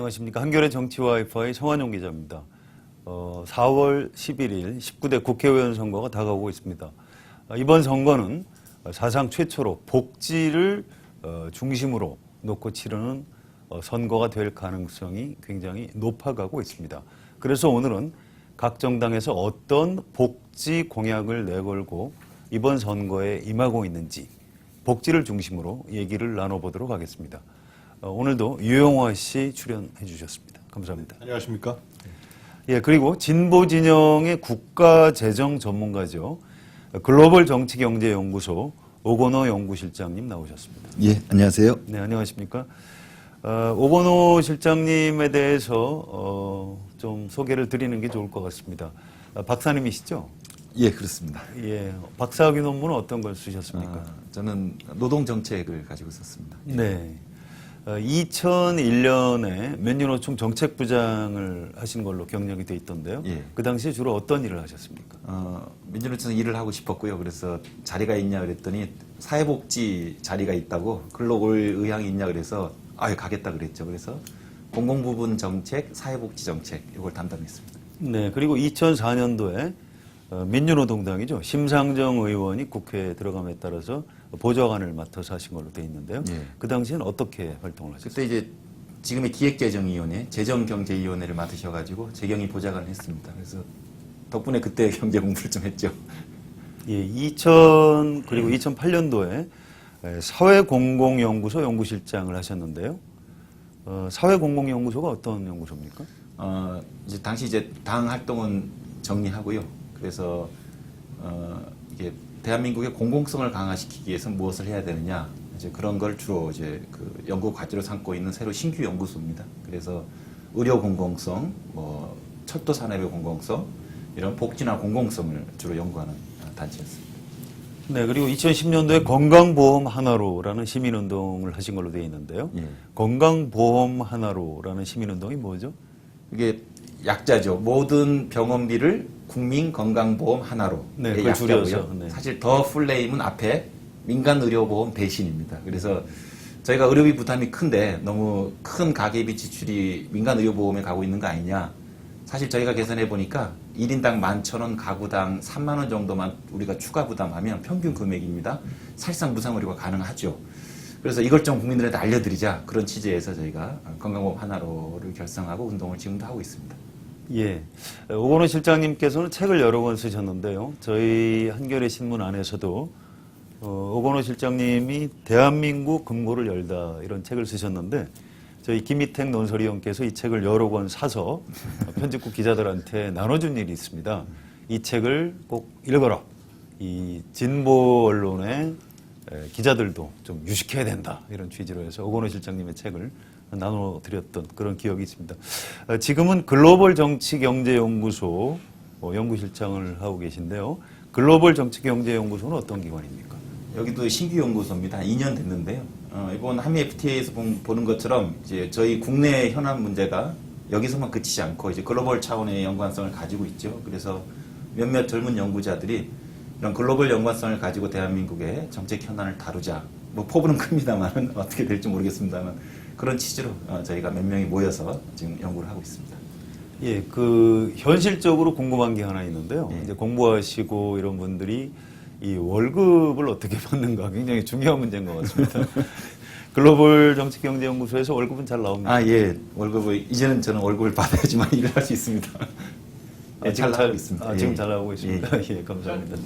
안녕하십니까. 한겨레 정치 와이파이 성환용 기자입니다. 4월 11일 19대 국회의원 선거가 다가오고 있습니다. 이번 선거는 사상 최초로 복지를 중심으로 놓고 치르는 선거가 될 가능성이 굉장히 높아가고 있습니다. 그래서 오늘은 각 정당에서 어떤 복지 공약을 내걸고 이번 선거에 임하고 있는지 복지를 중심으로 얘기를 나눠보도록 하겠습니다. 오늘도 유영화 씨 출연해 주셨습니다. 감사합니다. 안녕하십니까? 예, 그리고 진보 진영의 국가 재정 전문가죠. 글로벌 정치경제연구소 오건호 연구실장님 나오셨습니다. 예, 안녕하세요. 네, 안녕하십니까? 오건호 실장님에 대해서 좀 소개를 드리는 게 좋을 것 같습니다. 박사님이시죠? 예, 그렇습니다. 예, 박사학위 논문은 어떤 걸 쓰셨습니까? 저는 노동정책을 가지고 있었습니다. 네. 2001년에 맨유노총 정책부장을 하신 걸로 경력이 돼 있던데요. 예. 그 당시에 주로 어떤 일을 하셨습니까? 민주노총 일을 하고 싶었고요. 그래서 자리가 있냐 그랬더니 사회복지 자리가 있다고 글로 올 의향이 있냐 그래서 가겠다 그랬죠. 그래서 공공부문 정책, 사회복지 정책 이걸 담당했습니다. 네. 그리고 2004년도에 민주노동당이죠. 심상정 의원이 국회에 들어감에 따라서 보좌관을 맡아서 하신 걸로 돼 있는데요. 예. 그 당시에는 어떻게 활동을 하셨어요? 그때 이제 지금의 기획재정위원회, 재정경제위원회를 맡으셔가지고 재경이 보좌관을 했습니다. 그래서 덕분에 그때 경제 공부를 좀 했죠. 예, 그리고 2008년도에 사회공공연구소 연구실장을 하셨는데요. 사회공공연구소가 어떤 연구소입니까? 이제 당시 이제 당 활동은 정리하고요. 그래서 이게 대한민국의 공공성을 강화시키기 위해서 무엇을 해야 되느냐 이제 그런 걸 주로 이제 그 연구 과제로 삼고 있는 새로 신규 연구소입니다. 그래서 의료 공공성, 뭐 철도 산업의 공공성 이런 복지나 공공성을 주로 연구하는 단체였습니다. 네, 그리고 2010년도에 건강보험 하나로라는 시민운동을 하신 걸로 되어 있는데요. 예. 건강보험 하나로라는 시민운동이 뭐죠? 이게 약자죠. 모든 병원비를 국민건강보험 하나로. 네, 그걸 줄여서, 네. 사실 더 풀네임은 앞에 민간의료보험 대신입니다. 그래서 저희가 의료비 부담이 큰데 너무 큰 가계비 지출이 민간의료보험에 가고 있는 거 아니냐. 사실 저희가 계산해 보니까 1인당 11,000원, 가구당 3만 원 정도만 우리가 추가 부담하면 평균 금액입니다. 사실상 무상의료가 가능하죠. 그래서 이걸 좀 국민들한테 알려드리자 그런 취지에서 저희가 건강보험 하나로를 결성하고 운동을 지금도 하고 있습니다. 예. 오건호 실장님께서는 책을 여러 권 쓰셨는데요. 저희 한겨레 신문 안에서도 오건호 실장님이 대한민국 금고를 열다 이런 책을 쓰셨는데 저희 김희택 논설위원께서 이 책을 여러 권 사서 편집국 기자들한테 나눠준 일이 있습니다. 이 책을 꼭 읽어라. 이 진보 언론의 기자들도 좀 유식해야 된다. 이런 취지로 해서 오건호 실장님의 책을 나눠드렸던 그런 기억이 있습니다. 지금은 글로벌 정치경제연구소 연구실장을 하고 계신데요. 글로벌 정치경제연구소는 어떤 기관입니까? 여기도 신규 연구소입니다. 2년 됐는데요. 이번 한미 FTA에서 보는 것처럼 이제 저희 국내 현안 문제가 여기서만 그치지 않고 이제 글로벌 차원의 연관성을 가지고 있죠. 그래서 몇몇 젊은 연구자들이 이런 글로벌 연관성을 가지고 대한민국의 정책 현안을 다루자. 뭐 포부는 큽니다만 어떻게 될지 모르겠습니다만 그런 취지로 저희가 몇 명이 모여서 지금 연구를 하고 있습니다. 예, 그 현실적으로 궁금한 게 하나 있는데요. 예. 이제 공부하시고 이런 분들이 이 월급을 어떻게 받는가 굉장히 중요한 문제인 것 같습니다. 글로벌 정치경제연구소에서 월급은 잘 나옵니다. 예. 월급을 이제는 저는 월급을 받아야지만 일을 할 수 있습니다. 예, 잘 나오고 있습니다. 지금 잘 나오고 있습니다. 예, 감사합니다.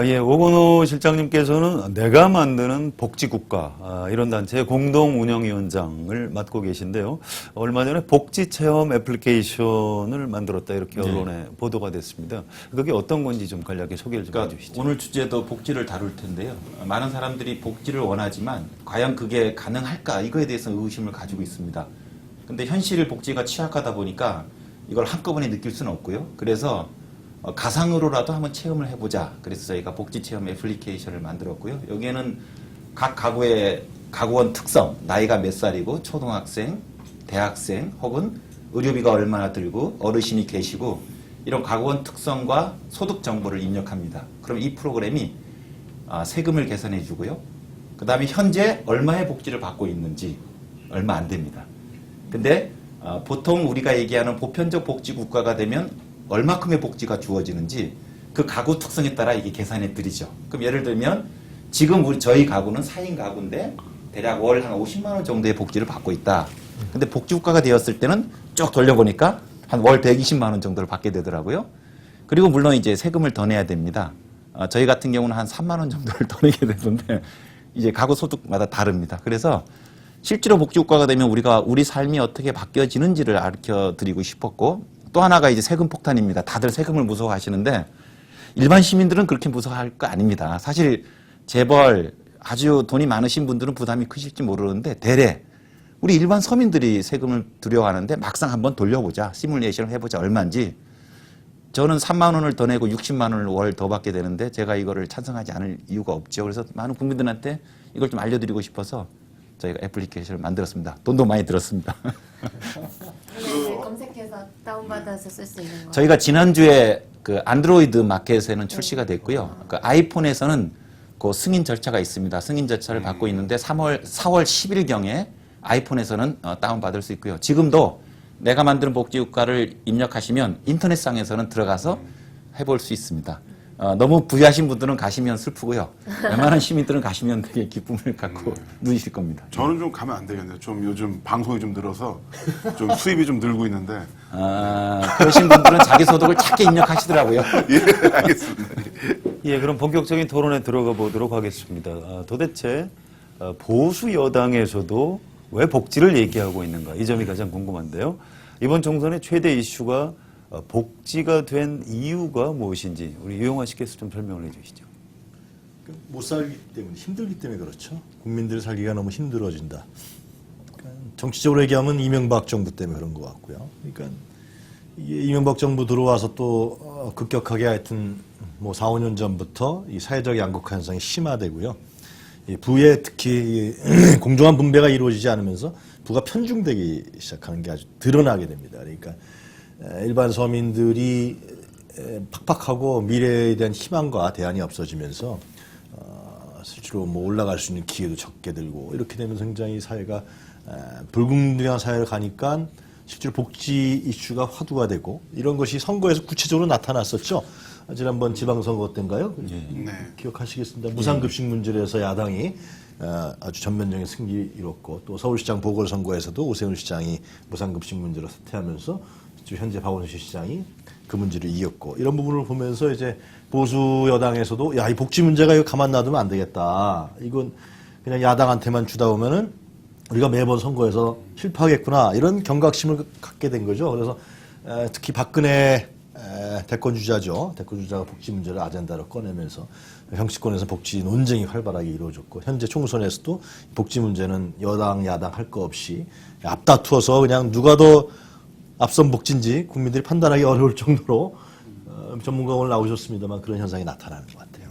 예. 오건호 실장님께서는 내가 만드는 복지국가 이런 단체의 공동운영위원장을 맡고 계신데요. 얼마 전에 복지체험 애플리케이션을 만들었다 이렇게 언론에 보도가 됐습니다. 그게 어떤 건지 좀 간략하게 소개를 좀 해주시죠. 오늘 주제도 복지를 다룰 텐데요. 많은 사람들이 복지를 원하지만 과연 그게 가능할까 이거에 대해서 의심을 가지고 있습니다. 근데 현실 복지가 취약하다 보니까 이걸 한꺼번에 느낄 수는 없고요. 그래서 가상으로라도 한번 체험을 해보자. 그래서 저희가 복지체험 애플리케이션을 만들었고요. 여기에는 각 가구의 가구원 특성, 나이가 몇 살이고 초등학생, 대학생 혹은 의료비가 얼마나 들고 어르신이 계시고 이런 가구원 특성과 소득 정보를 입력합니다. 그럼 이 프로그램이 세금을 계산해 주고요. 그 다음에 현재 얼마의 복지를 받고 있는지 얼마 안 됩니다. 근데 보통 우리가 얘기하는 보편적 복지 국가가 되면 얼마큼의 복지가 주어지는지 그 가구 특성에 따라 이게 계산해 드리죠. 그럼 예를 들면 지금 저희 가구는 4인 가구인데 대략 월 한 50만 원 정도의 복지를 받고 있다. 근데 복지 국가가 되었을 때는 쭉 돌려보니까 한 월 120만 원 정도를 받게 되더라고요. 그리고 물론 이제 세금을 더 내야 됩니다. 저희 같은 경우는 한 3만 원 정도를 더 내게 되는데 이제 가구 소득마다 다릅니다. 그래서 실제로 복지국가가 되면 우리가 우리 삶이 어떻게 바뀌어지는지를 가르쳐 드리고 싶었고 또 하나가 이제 세금 폭탄입니다. 다들 세금을 무서워하시는데 일반 시민들은 그렇게 무서워할 거 아닙니다. 사실 재벌 아주 돈이 많으신 분들은 부담이 크실지 모르는데 대래 우리 일반 서민들이 세금을 두려워하는데 막상 한번 돌려보자. 시뮬레이션을 해보자. 얼마인지. 저는 3만 원을 더 내고 60만 원을 월 더 받게 되는데 제가 이거를 찬성하지 않을 이유가 없죠. 그래서 많은 국민들한테 이걸 좀 알려드리고 싶어서 저희가 애플리케이션을 만들었습니다. 돈도 많이 들었습니다. 검색해서 다운받아서 쓸 수 있는 거. 저희가 지난주에 그 안드로이드 마켓에는 출시가 됐고요. 그 아이폰에서는 그 승인 절차가 있습니다. 승인 절차를 받고 있는데 4월 10일경에 아이폰에서는 다운받을 수 있고요. 지금도 내가 만드는 복지국가를 입력하시면 인터넷상에서는 들어가서 해볼 수 있습니다. 너무 부유하신 분들은 가시면 슬프고요. 웬만한 시민들은 가시면 되게 기쁨을 갖고 누리실 겁니다. 저는 좀 가면 안 되겠네요. 좀 요즘 방송이 좀 늘어서 좀 수입이 좀 늘고 있는데. 그러신 분들은 자기 소득을 작게 입력하시더라고요. 예, 알겠습니다. 예, 그럼 본격적인 토론에 들어가 보도록 하겠습니다. 도대체 보수 여당에서도 왜 복지를 얘기하고 있는가? 이 점이 가장 궁금한데요. 이번 총선의 최대 이슈가 복지가 된 이유가 무엇인지 우리 유영하 씨께서 좀 설명을 해주시죠. 못 살기 때문에 힘들기 때문에 그렇죠. 국민들이 살기가 너무 힘들어진다. 그러니까 정치적으로 얘기하면 이명박 정부 때문에 그런 것 같고요. 그러니까 이게 이명박 정부 들어와서 또 급격하게 하여튼 뭐 4, 5년 전부터 이 사회적 양극화 현상이 심화되고요. 이 부의 특히 공정한 분배가 이루어지지 않으면서 부가 편중되기 시작하는 게 아주 드러나게 됩니다. 그러니까 일반 서민들이 팍팍하고 미래에 대한 희망과 대안이 없어지면서 실제로 뭐 올라갈 수 있는 기회도 적게 들고 이렇게 되면서 굉장히 사회가 불공정한 사회를 가니까 실제로 복지 이슈가 화두가 되고 이런 것이 선거에서 구체적으로 나타났었죠. 지난번 지방선거 때인가요? 네. 기억하시겠습니다. 무상급식 문제로 해서 야당이 아주 전면적인 승리 이뤘고 또 서울시장 보궐선거에서도 오세훈 시장이 무상급식 문제로 사퇴하면서 현재 박원순 시장이 그 문제를 이겼고 이런 부분을 보면서 이제 보수 여당에서도 야, 이 복지 문제가 이거 가만 놔두면 안 되겠다. 이건 그냥 야당한테만 주다 보면은 우리가 매번 선거에서 실패하겠구나 이런 경각심을 갖게 된 거죠. 그래서 특히 박근혜 대권 주자죠. 대권 주자가 복지 문제를 아젠다로 꺼내면서 정치권에서 복지 논쟁이 활발하게 이루어졌고 현재 총선에서도 복지 문제는 여당 야당 할 거 없이 앞다투어서 그냥 누가 더 앞선 복지인지 국민들이 판단하기 어려울 정도로 전문가 오늘 나오셨습니다만 그런 현상이 나타나는 것 같아요.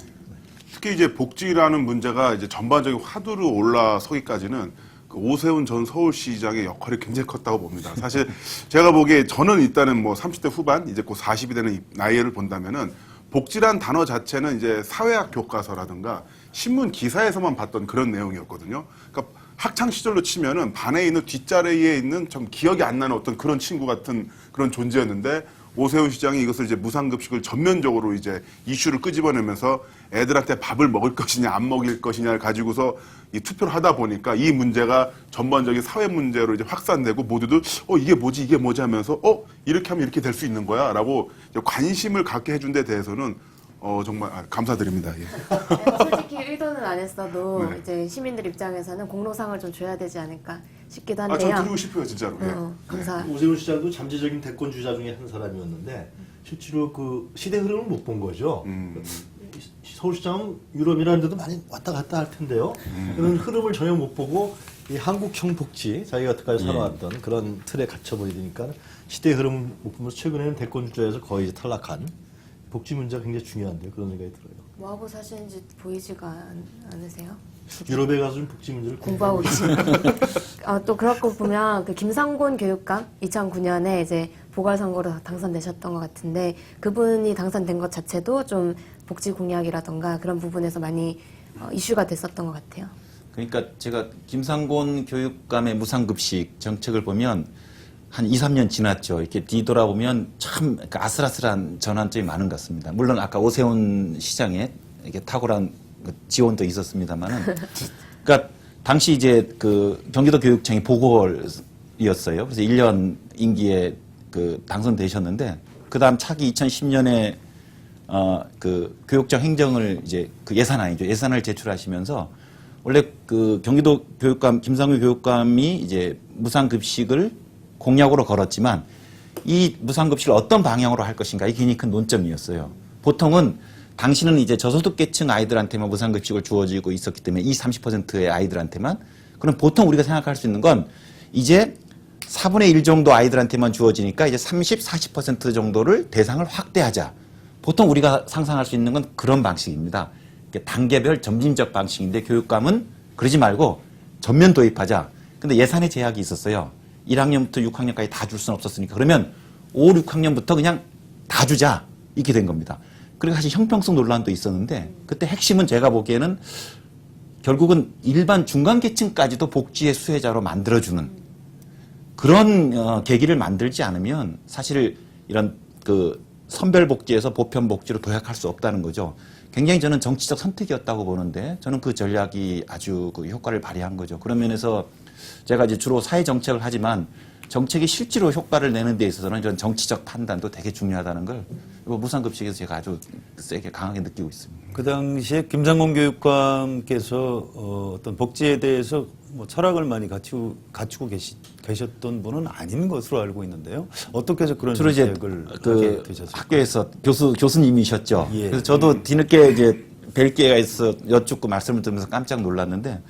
특히 이제 복지라는 문제가 이제 전반적인 화두로 올라서기까지는 그 오세훈 전 서울시장의 역할이 굉장히 컸다고 봅니다. 사실 제가 보기에 저는 일단은 뭐 30대 후반 이제 곧 40이 되는 나이를 본다면은 복지란 단어 자체는 이제 사회학 교과서라든가 신문 기사에서만 봤던 그런 내용이었거든요. 그러니까 학창 시절로 치면은 반에 있는 뒷자리에 있는 좀 기억이 안 나는 어떤 그런 친구 같은 그런 존재였는데 오세훈 시장이 이것을 이제 무상급식을 전면적으로 이제 이슈를 끄집어내면서 애들한테 밥을 먹을 것이냐 안 먹일 것이냐를 가지고서 이 투표를 하다 보니까 이 문제가 전반적인 사회 문제로 이제 확산되고 모두들 이게 뭐지 하면서 이렇게 하면 이렇게 될 수 있는 거야라고 이제 관심을 갖게 해준 데 대해서는 정말 감사드립니다. 예. 솔직히 의도는 안 했어도 네. 이제 시민들 입장에서는 공로상을 좀 줘야 되지 않을까 싶기도 저 한데요. 드리고 싶어요 진짜로. 예. 감사. 오세훈 시장도 잠재적인 대권 주자 중에 한 사람이었는데 실제로 그 시대 흐름을 못 본 거죠. 서울시장은 유럽이라는 데도 많이 왔다 갔다 할 텐데요. 그런 흐름을 전혀 못 보고 이 한국형 복지, 자기가 여태까지 살아왔던 그런 틀에 갇혀버리니까 시대 흐름 못 보면서 최근에는 대권 주자에서 거의 이제 탈락한 복지 문제가 굉장히 중요한데요. 그런 생각이 들어요. 뭐하고 사시는지 보이지가 않으세요? 유럽에 가서 좀 복지 문제를 공부하고 계시는. 또 그렇고 보면 그 김상곤 교육감 2009년에 이제 보궐선거로 당선되셨던 것 같은데 그분이 당선된 것 자체도 좀 복지 공약이라던가 그런 부분에서 많이 이슈가 됐었던 것 같아요. 그러니까 제가 김상곤 교육감의 무상급식 정책을 보면 한 2, 3년 지났죠. 이렇게 뒤돌아보면 참 아슬아슬한 전환점이 많은 것 같습니다. 물론 아까 오세훈 시장에 이게 탁월한 지원도 있었습니다만은, 그러니까 당시 이제 그 경기도 교육청이 보궐이었어요. 그래서 1년 임기에 그 당선되셨는데, 그 다음 차기 2010년에 그 교육청 행정을 이제 그 예산안이죠. 예산을 제출하시면서 원래 그 경기도 교육감, 김상규 교육감이 이제 무상급식을 공약으로 걸었지만 이 무상급식을 어떤 방향으로 할 것인가 이게 굉장히 큰 논점이었어요. 보통은 당시는 이제 저소득계층 아이들한테만 무상급식을 주어지고 있었기 때문에 이 30%의 아이들한테만, 그럼 보통 우리가 생각할 수 있는 건 이제 4분의 1 정도 아이들한테만 주어지니까 이제 30, 40% 정도를 대상을 확대하자. 보통 우리가 상상할 수 있는 건 그런 방식입니다. 단계별 점진적 방식인데 교육감은 그러지 말고 전면 도입하자. 근데 예산의 제약이 있었어요. 1학년부터 6학년까지 다 줄 수는 없었으니까 그러면 5, 6학년부터 그냥 다 주자. 이렇게 된 겁니다. 그리고 사실 형평성 논란도 있었는데 그때 핵심은 제가 보기에는 결국은 일반 중간계층까지도 복지의 수혜자로 만들어주는 그런 계기를 만들지 않으면 사실 이런 그 선별복지에서 보편복지로 도약할 수 없다는 거죠. 굉장히 저는 정치적 선택이었다고 보는데 저는 그 전략이 아주 그 효과를 발휘한 거죠. 그런 면에서 제가 이제 주로 사회정책을 하지만 정책이 실제로 효과를 내는 데 있어서는 이런 정치적 판단도 되게 중요하다는 걸 무상급식에서 제가 아주 세게 강하게 느끼고 있습니다. 그 당시에 김상곤 교육감께서 어떤 복지에 대해서 뭐 철학을 많이 갖추고 계셨던 분은 아닌 것으로 알고 있는데요. 어떻게 해서 그런 주로 이제 선택을 하게 그 되셨어요? 학교에서 교수님이셨죠. 예. 그래서 저도 뒤늦게 이제 뵐 기회가 있어 여쭙고 말씀을 들으면서 깜짝 놀랐는데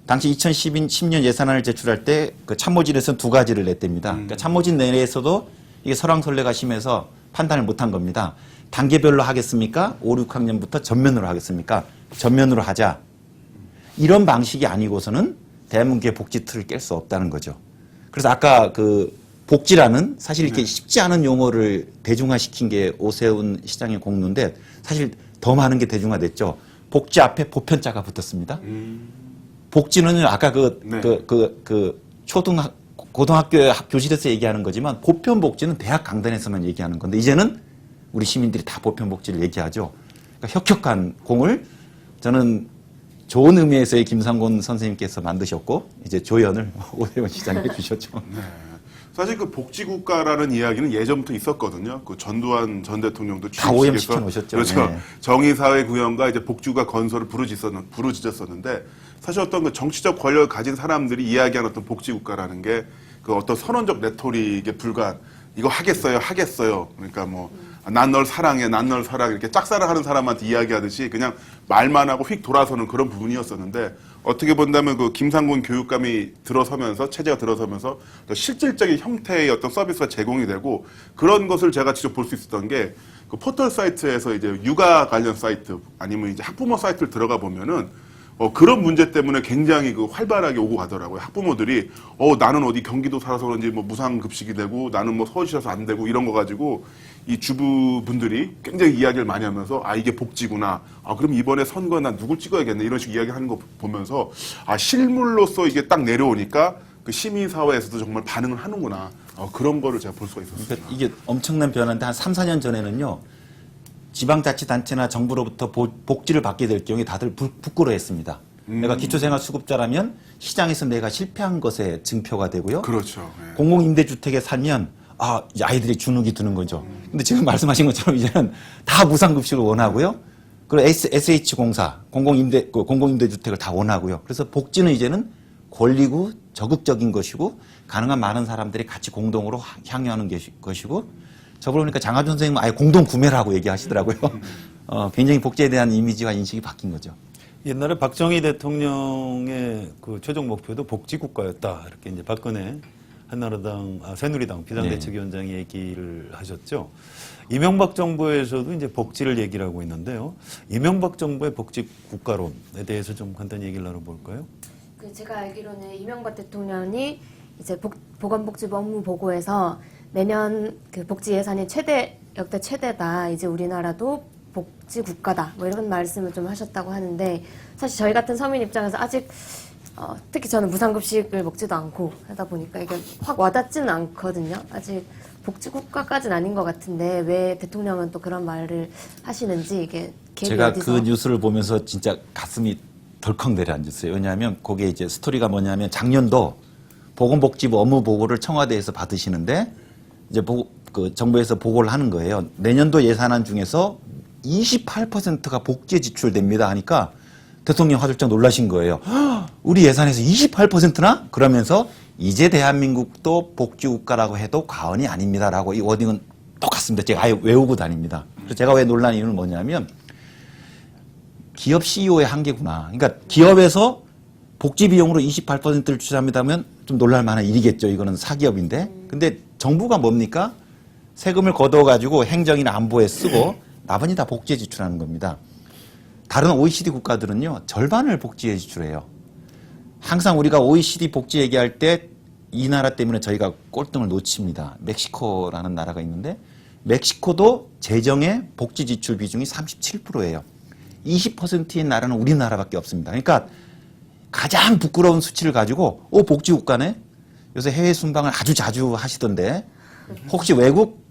당시 2010년 예산안을 제출할 때 그 참모진에서는 두 가지를 냈답니다. 그러니까 참모진 내에서도 이게 설왕설래가 심해서 판단을 못한 겁니다. 단계별로 하겠습니까? 5, 6학년부터 전면으로 하겠습니까? 전면으로 하자. 이런 방식이 아니고서는 대한민국의 복지 틀을 깰 수 없다는 거죠. 그래서 아까 그 복지라는 사실 이렇게 쉽지 않은 용어를 대중화시킨 게 오세훈 시장의 공로인데 사실 더 많은 게 대중화됐죠. 복지 앞에 보편자가 붙었습니다. 복지는 아까 네. 고등학교 교실에서 얘기하는 거지만 보편복지는 대학 강단에서만 얘기하는 건데 이제는 우리 시민들이 다 보편복지를 얘기하죠. 그러니까 혁혁한 공을 저는 좋은 의미에서의 김상곤 선생님께서 만드셨고 이제 조연을 오세훈 시장이 해주셨죠. 네. 사실 그 복지국가라는 이야기는 예전부터 있었거든요. 그 전두환 전 대통령도 다 오염시켜 놓으셨죠. 그렇죠. 네. 정의사회 구현과 이제 복지국가 건설을 부르짖었었는데 사실 어떤 그 정치적 권력을 가진 사람들이 이야기하는 어떤 복지국가라는 게 그 어떤 선언적 레토릭에 불과한 이거 하겠어요. 그러니까 뭐 난 널 사랑해, 난 널 사랑해 이렇게 짝사랑하는 사람한테 이야기하듯이 그냥 말만 하고 휙 돌아서는 그런 부분이었었는데 어떻게 본다면 그 김상곤 교육감이 들어서면서 체제가 들어서면서 실질적인 형태의 어떤 서비스가 제공이 되고 그런 것을 제가 직접 볼 수 있었던 게 그 포털 사이트에서 이제 육아 관련 사이트 아니면 이제 학부모 사이트를 들어가 보면은 그런 문제 때문에 굉장히 그 활발하게 오고 가더라고요. 학부모들이 나는 어디 경기도 살아서 그런지 뭐 무상급식이 되고 나는 뭐 서울시라서 안 되고 이런 거 가지고 이 주부분들이 굉장히 이야기를 많이 하면서 이게 복지구나. 그럼 이번에 선거에 난 누굴 찍어야겠네. 이런 식으로 이야기하는 거 보면서 실물로서 이게 딱 내려오니까 그 시민사회에서도 정말 반응을 하는구나. 그런 거를 제가 볼 수가 있었어요. 그러니까 이게 엄청난 변화인데 한 3, 4년 전에는요. 지방자치단체나 정부로부터 복지를 받게 될 경우에 다들 부끄러워했습니다. 내가 기초생활수급자라면 시장에서 내가 실패한 것에 증표가 되고요. 그렇죠. 예. 공공임대주택에 살면 이제 아이들이 주눅이 드는 거죠. 근데 지금 말씀하신 것처럼 이제는 다 무상급식을 원하고요. 그리고 SH공사, 공공임대주택을 다 원하고요. 그래서 복지는 이제는 권리고 적극적인 것이고 가능한 많은 사람들이 같이 공동으로 향유하는 것이고 저걸 보니까 장하준 선생님은 아예 공동 구매를 하고 얘기하시더라고요. 굉장히 복지에 대한 이미지와 인식이 바뀐 거죠. 옛날에 박정희 대통령의 그 최종 목표도 복지국가였다. 이렇게 이제 박근혜 새누리당 비상대책위원장이 얘기를 하셨죠. 이명박 정부에서도 이제 복지를 얘기를 하고 있는데요. 이명박 정부의 복지국가론에 대해서 좀 간단히 얘기를 나눠볼까요? 제가 알기로는 이명박 대통령이 이제 보건복지부 업무 보고에서 내년 그 복지 예산이 역대 최대다. 이제 우리나라도 복지 국가다. 뭐 이런 말씀을 좀 하셨다고 하는데 사실 저희 같은 서민 입장에서 아직 특히 저는 무상급식을 먹지도 않고 하다 보니까 이게 확 와닿지는 않거든요. 아직 복지국가까지는 아닌 것 같은데 왜 대통령은 또 그런 말을 하시는지 이게 갭이 제가 어디서 그 뉴스를 보면서 진짜 가슴이 덜컥 내려앉았어요. 왜냐하면 거기에 이제 스토리가 뭐냐면 작년도 보건복지부 업무 보고를 청와대에서 받으시는데 이제 그 정부에서 보고를 하는 거예요. 내년도 예산안 중에서 28%가 복지에 지출됩니다 하니까 대통령 화들짝 놀라신 거예요. 우리 예산에서 28%나? 그러면서 이제 대한민국도 복지국가라고 해도 과언이 아닙니다라고 이 워딩은 똑같습니다. 제가 아예 외우고 다닙니다. 그래서 제가 왜 놀란 이유는 뭐냐면 기업 CEO의 한계구나. 그러니까 기업에서 복지 비용으로 28%를 투자합니다 하면 좀 놀랄 만한 일이겠죠. 이거는 사기업인데. 근데 정부가 뭡니까? 세금을 걷어가지고 행정이나 안보에 쓰고 나머지 다 복지에 지출하는 겁니다. 다른 OECD 국가들은요, 절반을 복지에 지출해요. 항상 우리가 OECD 복지 얘기할 때 이 나라 때문에 저희가 꼴등을 놓칩니다. 멕시코라는 나라가 있는데 멕시코도 재정의 복지 지출 비중이 37%예요. 20%인 나라는 우리나라밖에 없습니다. 그러니까 가장 부끄러운 수치를 가지고 복지 국가네? 요새 해외 순방을 아주 자주 하시던데 혹시 외국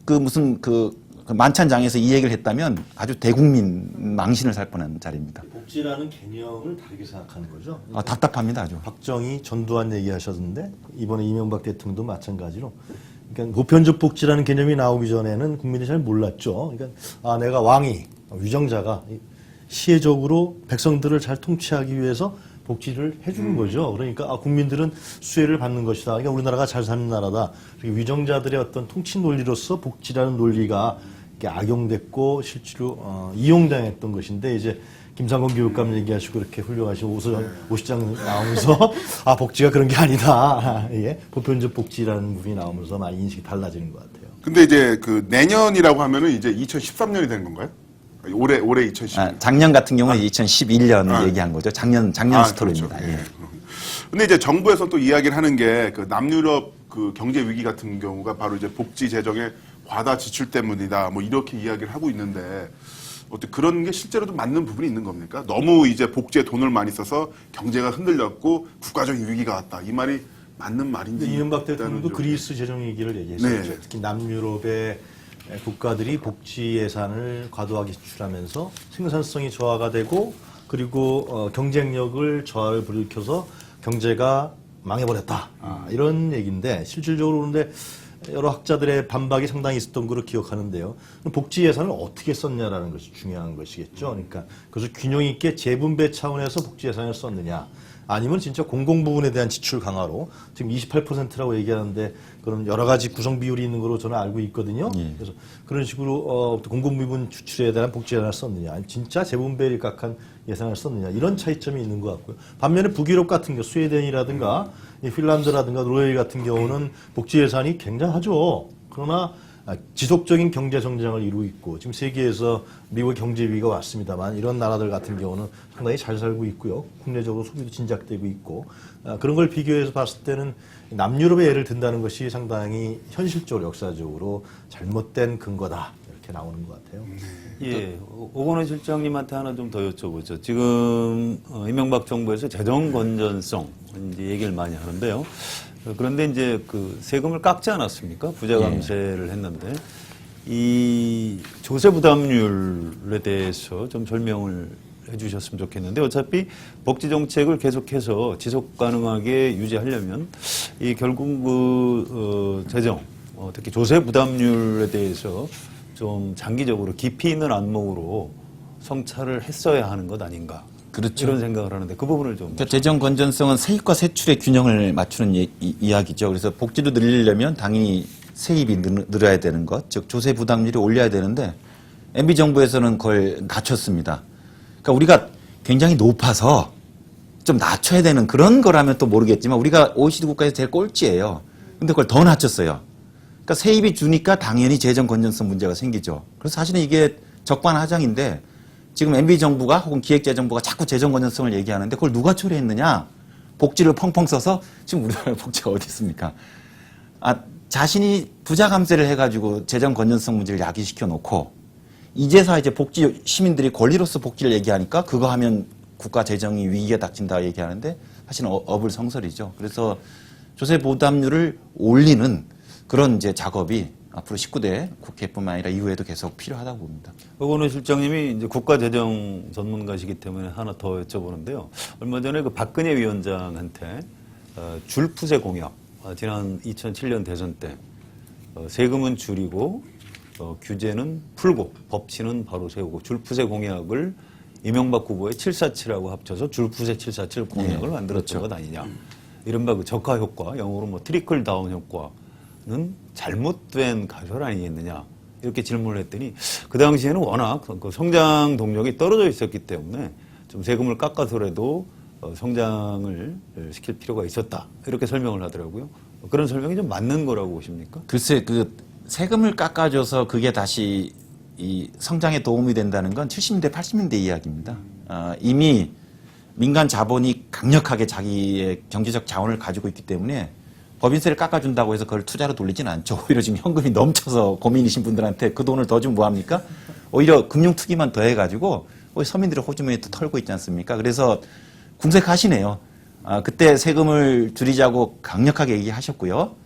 그 무슨 그 만찬장에서 이 얘기를 했다면 아주 대국민 망신을 살 뻔한 자리입니다. 복지라는 개념을 다르게 생각하는 거죠. 답답합니다, 아주. 박정희, 전두환 얘기하셨는데 이번에 이명박 대통령도 마찬가지로 그러니까 보편적 복지라는 개념이 나오기 전에는 국민이 잘 몰랐죠. 그러니까 내가 왕이 위정자가 시혜적으로 백성들을 잘 통치하기 위해서 복지를 해주는 거죠. 그러니까 국민들은 수혜를 받는 것이다. 그러니까 우리나라가 잘 사는 나라다. 위정자들의 어떤 통치 논리로서 복지라는 논리가 이렇게 악용됐고 실제로 이용당했던 것인데 이제 김상곤 교육감 얘기하시고 그렇게 훌륭하신 오 시장 나오면서 복지가 그런 게 아니다. 예, 보편적 복지라는 부분이 나오면서 많이 인식이 달라지는 것 같아요. 근데 이제 그 내년이라고 하면은 이제 2013년이 된 건가요? 올해 2013년. 작년 같은 경우는 2011년 얘기한 거죠. 작년 스토리입니다. 그렇죠. 예. 근데 이제 정부에서 또 이야기를 하는 게 그 남유럽 그 경제 위기 같은 경우가 바로 이제 복지 재정의 과다 지출 때문이다. 뭐 이렇게 이야기를 하고 있는데 어떻게 그런 게 실제로도 맞는 부분이 있는 겁니까? 너무 이제 복지에 돈을 많이 써서 경제가 흔들렸고 국가적인 위기가 왔다. 이 말이 맞는 말인지. 이명박 대통령도 그리스 재정 위기를 얘기했었죠. 네. 특히 남유럽의 국가들이 복지 예산을 과도하게 지출하면서 생산성이 저하가 되고 그리고 경쟁력을 저하를 불러켜서 경제가 망해버렸다. 이런 얘기인데 실질적으로 그런데 여러 학자들의 반박이 상당히 있었던 걸로 기억하는데요. 복지 예산을 어떻게 썼냐라는 것이 중요한 것이겠죠. 그러니까 그래서 균형 있게 재분배 차원에서 복지 예산을 썼느냐. 아니면 진짜 공공 부분에 대한 지출 강화로 지금 28%라고 얘기하는데 그런 여러 가지 구성 비율이 있는 걸로 저는 알고 있거든요. 예. 그래서 그런 식으로 공공 부분 지출에 대한 복지 예산을 썼느냐, 아니면 진짜 재분배를 각한 예산을 썼느냐 이런 차이점이 있는 것 같고요. 반면에 북유럽 같은 경우 스웨덴이라든가 핀란드라든가 노르웨이 같은 경우는 복지 예산이 굉장하죠. 그러나 지속적인 경제 성장을 이루고 있고 지금 세계에서 미국의 경제 위기가 왔습니다만 이런 나라들 같은 경우는 상당히 잘 살고 있고요. 국내적으로 소비도 진작되고 있고 그런 걸 비교해서 봤을 때는 남유럽의 예를 든다는 것이 상당히 현실적으로 역사적으로 잘못된 근거다 이렇게 나오는 것 같아요. 예, 오건호 실장님한테 하나 좀 더 여쭤보죠. 지금 이명박 정부에서 재정 건전성 이제 얘기를 많이 하는데요. 그런데 이제 그 세금을 깎지 않았습니까? 부자 감세를 했는데 이 조세 부담률에 대해서 좀 설명을 해주셨으면 좋겠는데 어차피 복지 정책을 계속해서 지속 가능하게 유지하려면 이 결국 그 재정 특히 조세 부담률에 대해서 좀 장기적으로 깊이 있는 안목으로 성찰을 했어야 하는 것 아닌가? 그렇죠. 이런 생각을 하는데 그 부분을 좀. 그러니까 재정 건전성은 세입과 세출의 균형을 맞추는 이야기죠. 그래서 복지를 늘리려면 당연히 세입이 늘어야 되는 것, 즉 조세 부담률이 올려야 되는데 MB 정부에서는 그걸 낮췄습니다. 그러니까 우리가 굉장히 높아서 좀 낮춰야 되는 그런 거라면 또 모르겠지만 우리가 OECD 국가에서 제일 꼴찌예요. 근데 그걸 더 낮췄어요. 그러니까 세입이 주니까 당연히 재정 건전성 문제가 생기죠. 그래서 사실은 이게 적반하장인데 지금 MB 정부가 혹은 기획재정부가 자꾸 재정 건전성을 얘기하는데 그걸 누가 초래했느냐? 복지를 펑펑 써서 지금 우리나라 복지가 어디 있습니까? 자신이 부자 감세를 해가지고 재정 건전성 문제를 야기시켜 놓고 이제서 이제 복지 시민들이 권리로서 복지를 얘기하니까 그거 하면 국가 재정이 위기가 닥친다 얘기하는데 사실은 어불성설이죠. 그래서 조세 부담률을 올리는 그런 이제 작업이 앞으로 19대 국회뿐만 아니라 이후에도 계속 필요하다고 봅니다. 오건호 실장님이 이제 국가재정 전문가시기 때문에 하나 더 여쭤보는데요. 얼마 전에 그 박근혜 위원장한테 줄푸세 공약, 지난 2007년 대선 때 세금은 줄이고 규제는 풀고 법치는 바로 세우고 줄푸세 공약을 이명박 후보의 747하고 합쳐서 줄푸세 747 공약을 네, 만들었던 것 아니냐. 이른바 그 적화 효과, 영어로 뭐 트리클 다운 효과는 잘못된 가설 아니겠느냐. 이렇게 질문을 했더니 그 당시에는 워낙 그 성장 동력이 떨어져 있었기 때문에 좀 세금을 깎아서라도 성장을 시킬 필요가 있었다. 이렇게 설명을 하더라고요. 그런 설명이 좀 맞는 거라고 보십니까? 글쎄, 그 세금을 깎아줘서 그게 다시 이 성장에 도움이 된다는 건 70년대, 80년대 이야기입니다. 이미 민간 자본이 강력하게 자기의 경제적 자원을 가지고 있기 때문에 법인세를 깎아준다고 해서 그걸 투자로 돌리지는 않죠. 오히려 지금 현금이 넘쳐서 고민이신 분들한테 그 돈을 더 주면 뭐합니까? 오히려 금융투기만 더해가지고 서민들의 호주머니에 또 털고 있지 않습니까? 그래서 궁색하시네요. 그때 세금을 줄이자고 강력하게 얘기하셨고요.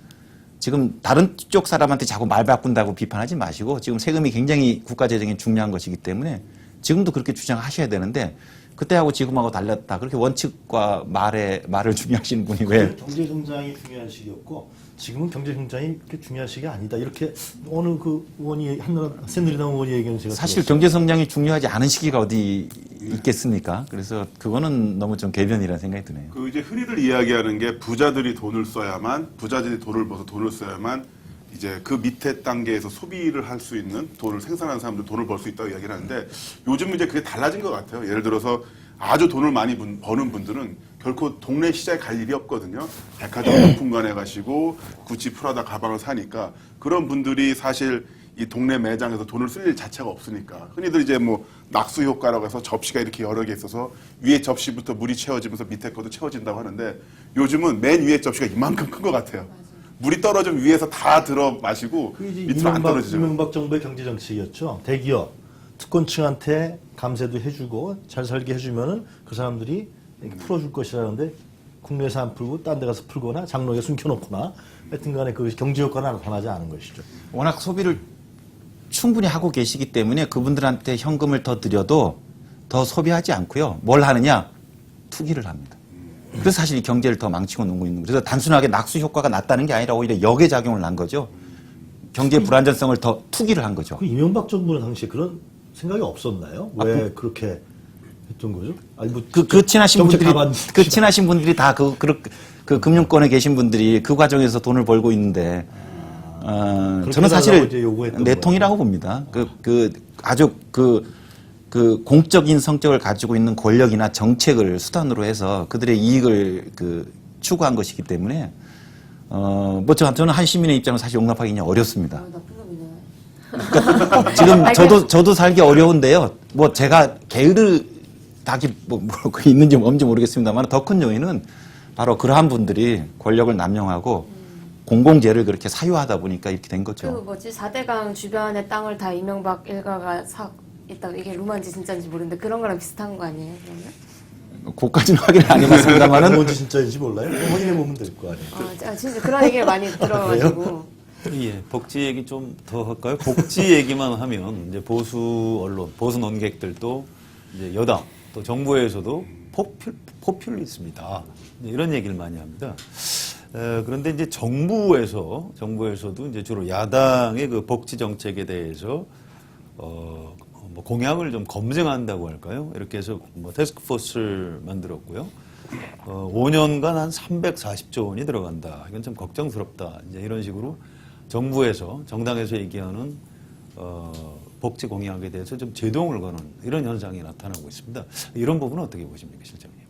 지금 다른 쪽 사람한테 자꾸 말 바꾼다고 비판하지 마시고 지금 세금이 굉장히 국가 재정에 중요한 것이기 때문에 지금도 그렇게 주장하셔야 되는데 그때하고 지금하고 달랐다. 그렇게 원칙과 말을 중요하시는 분이 왜? 경제 성장이 중요한 시기였고 지금은 경제 성장이 그렇게 중요한 시기가 아니다. 이렇게 어느 그 의원이 새누리당 의원이 얘기하는 제가 사실 들었어요. 경제 성장이 중요하지 않은 시기가 어디 있겠습니까? 그래서 그거는 너무 좀 궤변이라는 생각이 드네요. 그 이제 흔히들 이야기하는 게 부자들이 돈을 써야만 부자들이 돈을 벌어서 돈을 써야만 이제 그 밑에 단계에서 소비를 할 수 있는 돈을 생산하는 사람들 돈을 벌 수 있다고 이야기를 하는데 요즘 이제 그게 달라진 것 같아요. 예를 들어서 아주 돈을 많이 버는 분들은 결코 동네 시장에 갈 일이 없거든요. 백화점 상품관에 가시고 구찌 프라다 가방을 사니까 그런 분들이 사실 이 동네 매장에서 돈을 쓸 일 자체가 없으니까 흔히들 이제 뭐 낙수 효과라고 해서 접시가 이렇게 여러 개 있어서 위에 접시부터 물이 채워지면서 밑에 것도 채워진다고 하는데 요즘은 맨 위에 접시가 이만큼 큰 것 같아요. 물이 떨어지면 위에서 다 들어 마시고 그게 이제 밑으로 안 떨어지죠. 이명박 정부의 경제 정책이었죠. 대기업, 특권층한테 감세도 해주고 잘 살게 해주면은 그 사람들이 이렇게 풀어줄 것이라는데 국내에서 안 풀고 딴 데 가서 풀거나 장롱에 숨겨놓거나 하여튼간에 그 경제 효과는 나타나지 않은 것이죠. 워낙 소비를 충분히 하고 계시기 때문에 그분들한테 현금을 더 드려도 더 소비하지 않고요. 뭘 하느냐? 투기를 합니다. 그래서 사실 이 경제를 더 망치고 놀고 있는 거죠. 그래서 단순하게 낙수 효과가 났다는 게 아니라 오히려 역의 작용을 난 거죠. 경제 불안전성을 더 투기를 한 거죠. 그 이명박 정부는 당시에 그런 생각이 없었나요? 왜 그렇게 했던 거죠? 아니 뭐 친하신 분들이 다 그 금융권에 계신 분들이 그 과정에서 돈을 벌고 있는데 저는 사실 내통이라고 봅니다. 아주 그 공적인 성격을 가지고 있는 권력이나 정책을 수단으로 해서 그들의 이익을 추구한 것이기 때문에 저는 한 시민의 입장은 사실 용납하기 그냥 어렵습니다. 그러니까 지금 저도 살기 어려운데요. 뭐 제가 게으르 닭이 있는지 없는지 모르겠습니다만 더 큰 요인은 바로 그러한 분들이 권력을 남용하고 공공재를 그렇게 사유하다 보니까 이렇게 된 거죠. 4대강 주변의 땅을 다 이명박 일가가 있다. 이게 루머인지 진짜인지 모르는데 그런 거랑 비슷한 거 아니에요? 그러면? 그까지는 확인을 안 해봤습니다만은 뭔지 진짜인지 몰라요? 확인해 보면 될 거 아니에요. 진짜 그런 얘기를 많이 들어가지고. 예, 복지 얘기 좀 더 할까요? 복지 얘기만 하면 이제 보수 언론, 보수 논객들도 이제 여당 또 정부에서도 포퓰리스트입니다. 이런 얘기를 많이 합니다. 그런데 이제 정부에서도 이제 주로 야당의 그 복지 정책에 대해서 뭐 공약을 좀 검증한다고 할까요? 이렇게 해서 뭐 태스크포스를 만들었고요. 5년간 한 340조 원이 들어간다. 이건 좀 걱정스럽다. 이제 이런 식으로 정당에서 얘기하는 복지 공약에 대해서 좀 제동을 거는 이런 현상이 나타나고 있습니다. 이런 부분은 어떻게 보십니까, 실장님?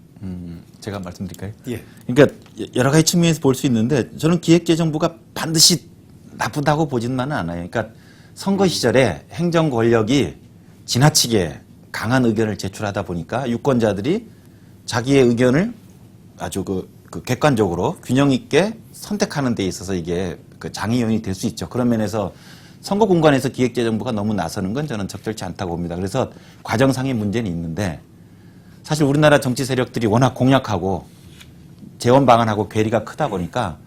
제가 말씀드릴까요? 예. 그러니까 여러 가지 측면에서 볼 수 있는데 저는 기획재정부가 반드시 나쁘다고 보지만은 않아요. 그러니까 선거 시절에 행정 권력이 지나치게 강한 의견을 제출하다 보니까 유권자들이 자기의 의견을 아주 그 객관적으로 균형 있게 선택하는 데 있어서 이게 그 장애 요인이 될 수 있죠. 그런 면에서 선거 공간에서 기획재정부가 너무 나서는 건 저는 적절치 않다고 봅니다. 그래서 과정상의 문제는 있는데 사실 우리나라 정치 세력들이 워낙 공약하고 재원 방안하고 괴리가 크다 보니까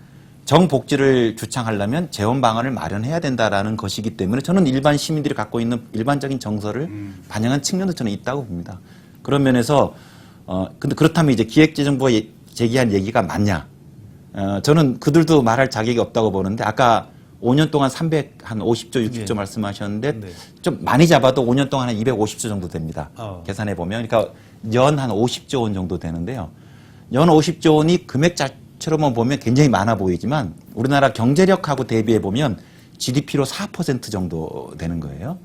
정복지를 주창하려면 재원 방안을 마련해야 된다라는 것이기 때문에 저는 일반 시민들이 갖고 있는 일반적인 정서를 반영한 측면도 저는 있다고 봅니다. 그런 면에서 근데 그렇다면 이제 기획재정부가 제기한 얘기가 맞냐? 저는 그들도 말할 자격이 없다고 보는데 아까 5년 동안 350조, 60조 네. 말씀하셨는데 네. 좀 많이 잡아도 5년 동안 한 250조 정도 됩니다. 계산해 계산해 보면 그러니까 연 한 50조 원 정도 되는데요. 연 50조 원이 금액 자체로만 보면 굉장히 많아 보이지만 우리나라 경제력하고 대비해 보면 GDP로 4% 정도 되는 거예요.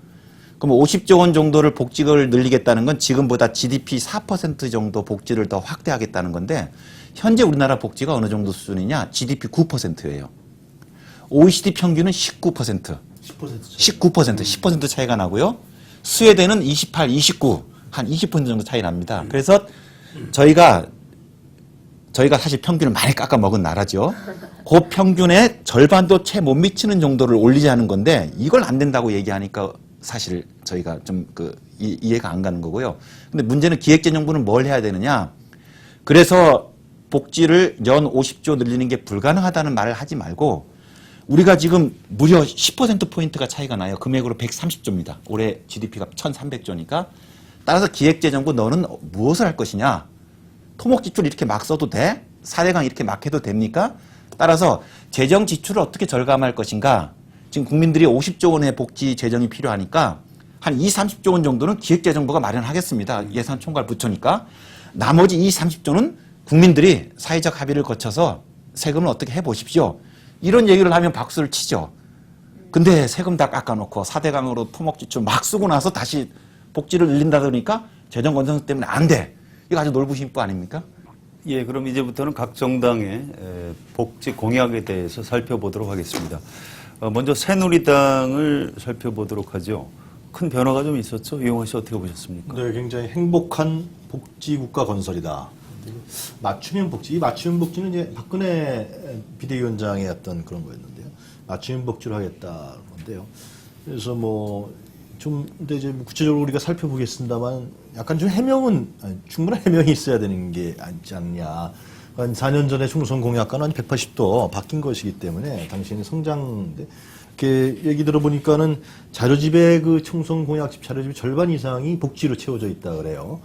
그럼 50조 원 정도를 복지를 늘리겠다는 건 지금보다 GDP 4% 정도 복지를 더 확대하겠다는 건데 현재 우리나라 복지가 어느 정도 수준이냐? GDP 9%예요. OECD 평균은 19%. 10% 차이가 나고요. 스웨덴은 28, 29, 한 20% 정도 차이 납니다. 그래서 저희가 사실 평균을 많이 깎아 먹은 나라죠. 그 평균의 절반도 채 못 미치는 정도를 올리자는 건데 이걸 안 된다고 얘기하니까 사실 저희가 좀 이해가 안 가는 거고요. 근데 문제는 기획재정부는 뭘 해야 되느냐. 그래서 복지를 연 50조 늘리는 게 불가능하다는 말을 하지 말고 우리가 지금 무려 10%포인트가 차이가 나요. 금액으로 130조입니다. 올해 GDP가 1,300조니까. 따라서 기획재정부 너는 무엇을 할 것이냐. 토목지출 이렇게 막 써도 돼? 4대강 이렇게 막 해도 됩니까? 따라서 재정 지출을 어떻게 절감할 것인가. 지금 국민들이 50조 원의 복지 재정이 필요하니까 한 30조 원 정도는 기획재정부가 마련하겠습니다. 예산 총괄 부처니까. 나머지 30조는 국민들이 사회적 합의를 거쳐서 세금을 어떻게 해보십시오. 이런 얘기를 하면 박수를 치죠. 근데 세금 다 깎아놓고 4대강으로 토목지출 막 쓰고 나서 다시 복지를 늘린다 그러니까 재정 건전성 때문에 안 돼. 이거 아주 놀부심부 아닙니까? 예, 그럼 이제부터는 각 정당의 복지 공약에 대해서 살펴보도록 하겠습니다. 먼저 새누리당을 살펴보도록 하죠. 큰 변화가 좀 있었죠? 이용화 씨 어떻게 보셨습니까? 네, 굉장히 행복한 복지국가 건설이다. 맞춤형 복지, 이 맞춤형 복지는 이제 박근혜 비대위원장의 어떤 그런 거였는데요. 맞춤형 복지를 하겠다 건데요. 그래서 근데 이제 구체적으로 우리가 살펴보겠습니다만 약간 좀 충분한 해명이 있어야 되는 게 아니지 않냐. 한 4년 전에 총선 공약과는 한 180도 바뀐 것이기 때문에 당시에는 성장인데 이렇게 얘기 들어보니까는 자료집에 그 총선 공약집 자료집 절반 이상이 복지로 채워져 있다 그래요.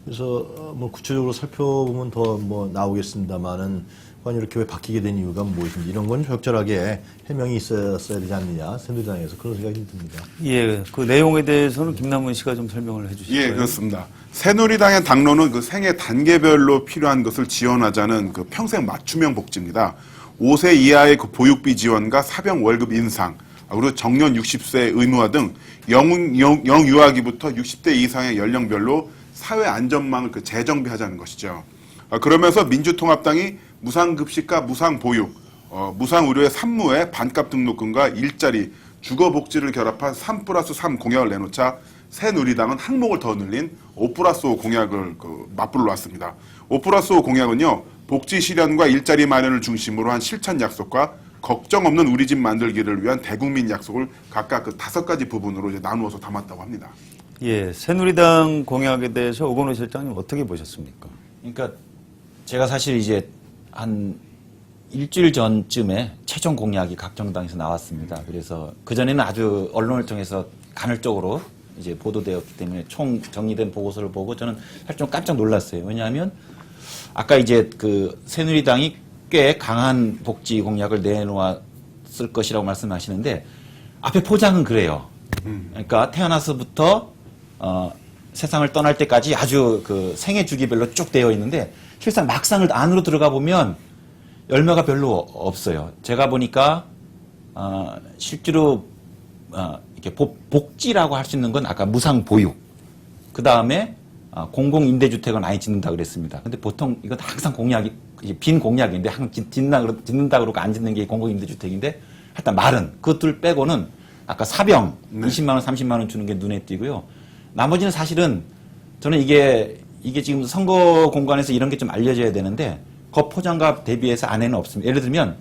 그래서 구체적으로 살펴보면 더 나오겠습니다만은 과연 이렇게 왜 바뀌게 된 이유가 무엇인지 이런 건 적절하게 해명이 있었어야 되지 않느냐 새누리당에서 그런 생각이 듭니다. 예, 그 내용에 대해서는 김남문 씨가 좀 설명을 해주실까요? 예, 그렇습니다. 새누리당의 당론은 그 생애 단계별로 필요한 것을 지원하자는 그 평생 맞춤형 복지입니다. 5세 이하의 그 보육비 지원과 사병 월급 인상, 그리고 정년 60세 의무화 등 영유아기부터 60대 이상의 연령별로 사회 안전망을 그 재정비하자는 것이죠. 그러면서 민주통합당이 무상급식과 무상보육, 무상의료의 산무에 반값 등록금과 일자리, 주거복지를 결합한 3+3 공약을 내놓자 새누리당은 항목을 더 늘린 5+5 공약을 맞불러 놨습니다. 5+5 공약은요, 복지 실현과 일자리 마련을 중심으로 한 실천 약속과 걱정 없는 우리 집 만들기를 위한 대국민 약속을 각각 그 5가지 부분으로 이제 나누어서 담았다고 합니다. 예, 새누리당 공약에 대해서 오건호 실장님 어떻게 보셨습니까? 그러니까 제가 사실 이제 한 일주일 전쯤에 최종 공약이 각 정당에서 나왔습니다. 그래서 그전에는 아주 언론을 통해서 간헐적으로 이제 보도되었기 때문에 총 정리된 보고서를 보고 저는 사실 좀 깜짝 놀랐어요. 왜냐하면 아까 이제 그 새누리당이 꽤 강한 복지 공약을 내놓았을 것이라고 말씀하시는데 앞에 포장은 그래요. 그러니까 태어나서부터 세상을 떠날 때까지 아주 그 생애 주기별로 쭉 되어 있는데 실상 막상을 안으로 들어가 보면 열매가 별로 없어요. 제가 보니까 실제로 이렇게 복지라고 할 수 있는 건 아까 무상 보육, 그 다음에 공공 임대주택을 많이 짓는다 그랬습니다. 근데 보통 이건 항상 공약이 빈 공약인데 항상 짓는다 그러고 안 짓는 게 공공 임대주택인데 하여튼 말은 그것들 빼고는 아까 사병 20만 원, 30만 원 주는 게 눈에 띄고요. 나머지는 사실은 저는 이게 지금 선거 공간에서 이런 게 좀 알려져야 되는데 그 포장과 대비해서 안에는 없습니다. 예를 들면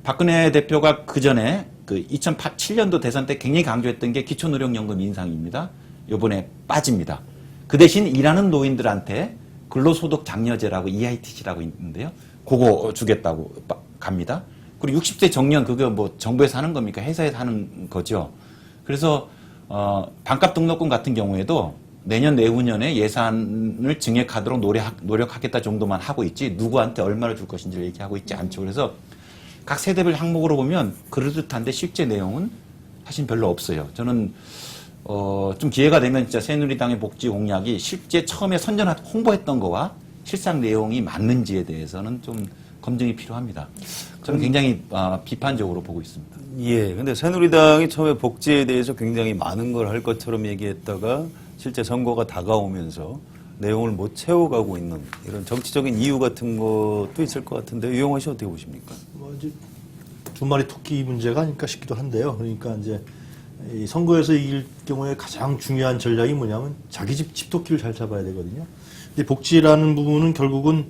박근혜 대표가 그 전에 그 2007년도 대선 때 굉장히 강조했던 게 기초노령연금 인상입니다. 요번에 빠집니다. 그 대신 일하는 노인들한테 근로소득 장려제라고 EITC라고 있는데요. 그거 주겠다고 갑니다. 그리고 60세 정년 그거 뭐 정부에서 하는 겁니까? 회사에서 하는 거죠. 그래서 반값 등록금 같은 경우에도 내년 내후년에 예산을 증액하도록 노력하겠다 정도만 하고 있지 누구한테 얼마를 줄 것인지를 얘기하고 있지 않죠. 그래서 각 세대별 항목으로 보면 그럴듯한데 실제 내용은 사실 별로 없어요. 저는 좀 기회가 되면 진짜 새누리당의 복지 공약이 실제 처음에 홍보했던 거와 실상 내용이 맞는지에 대해서는 좀 검증이 필요합니다. 저는 굉장히 비판적으로 보고 있습니다. 예, 근데 새누리당이 처음에 복지에 대해서 굉장히 많은 걸 할 것처럼 얘기했다가 실제 선거가 다가오면서 내용을 못 채워가고 있는 이런 정치적인 이유 같은 것도 있을 것 같은데 유영환 씨 어떻게 보십니까? 뭐 이제 두 마리 토끼 문제가 아닐까 싶기도 한데요. 그러니까 이제 이 선거에서 이길 경우에 가장 중요한 전략이 뭐냐면 자기 집 토끼를 잘 잡아야 되거든요. 근데 복지라는 부분은 결국은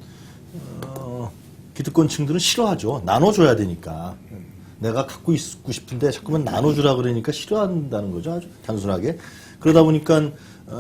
기득권층들은 싫어하죠. 나눠줘야 되니까. 내가 갖고 있고 싶은데 자꾸만 나눠주라 그러니까 싫어한다는 거죠. 아주 단순하게. 그러다 보니까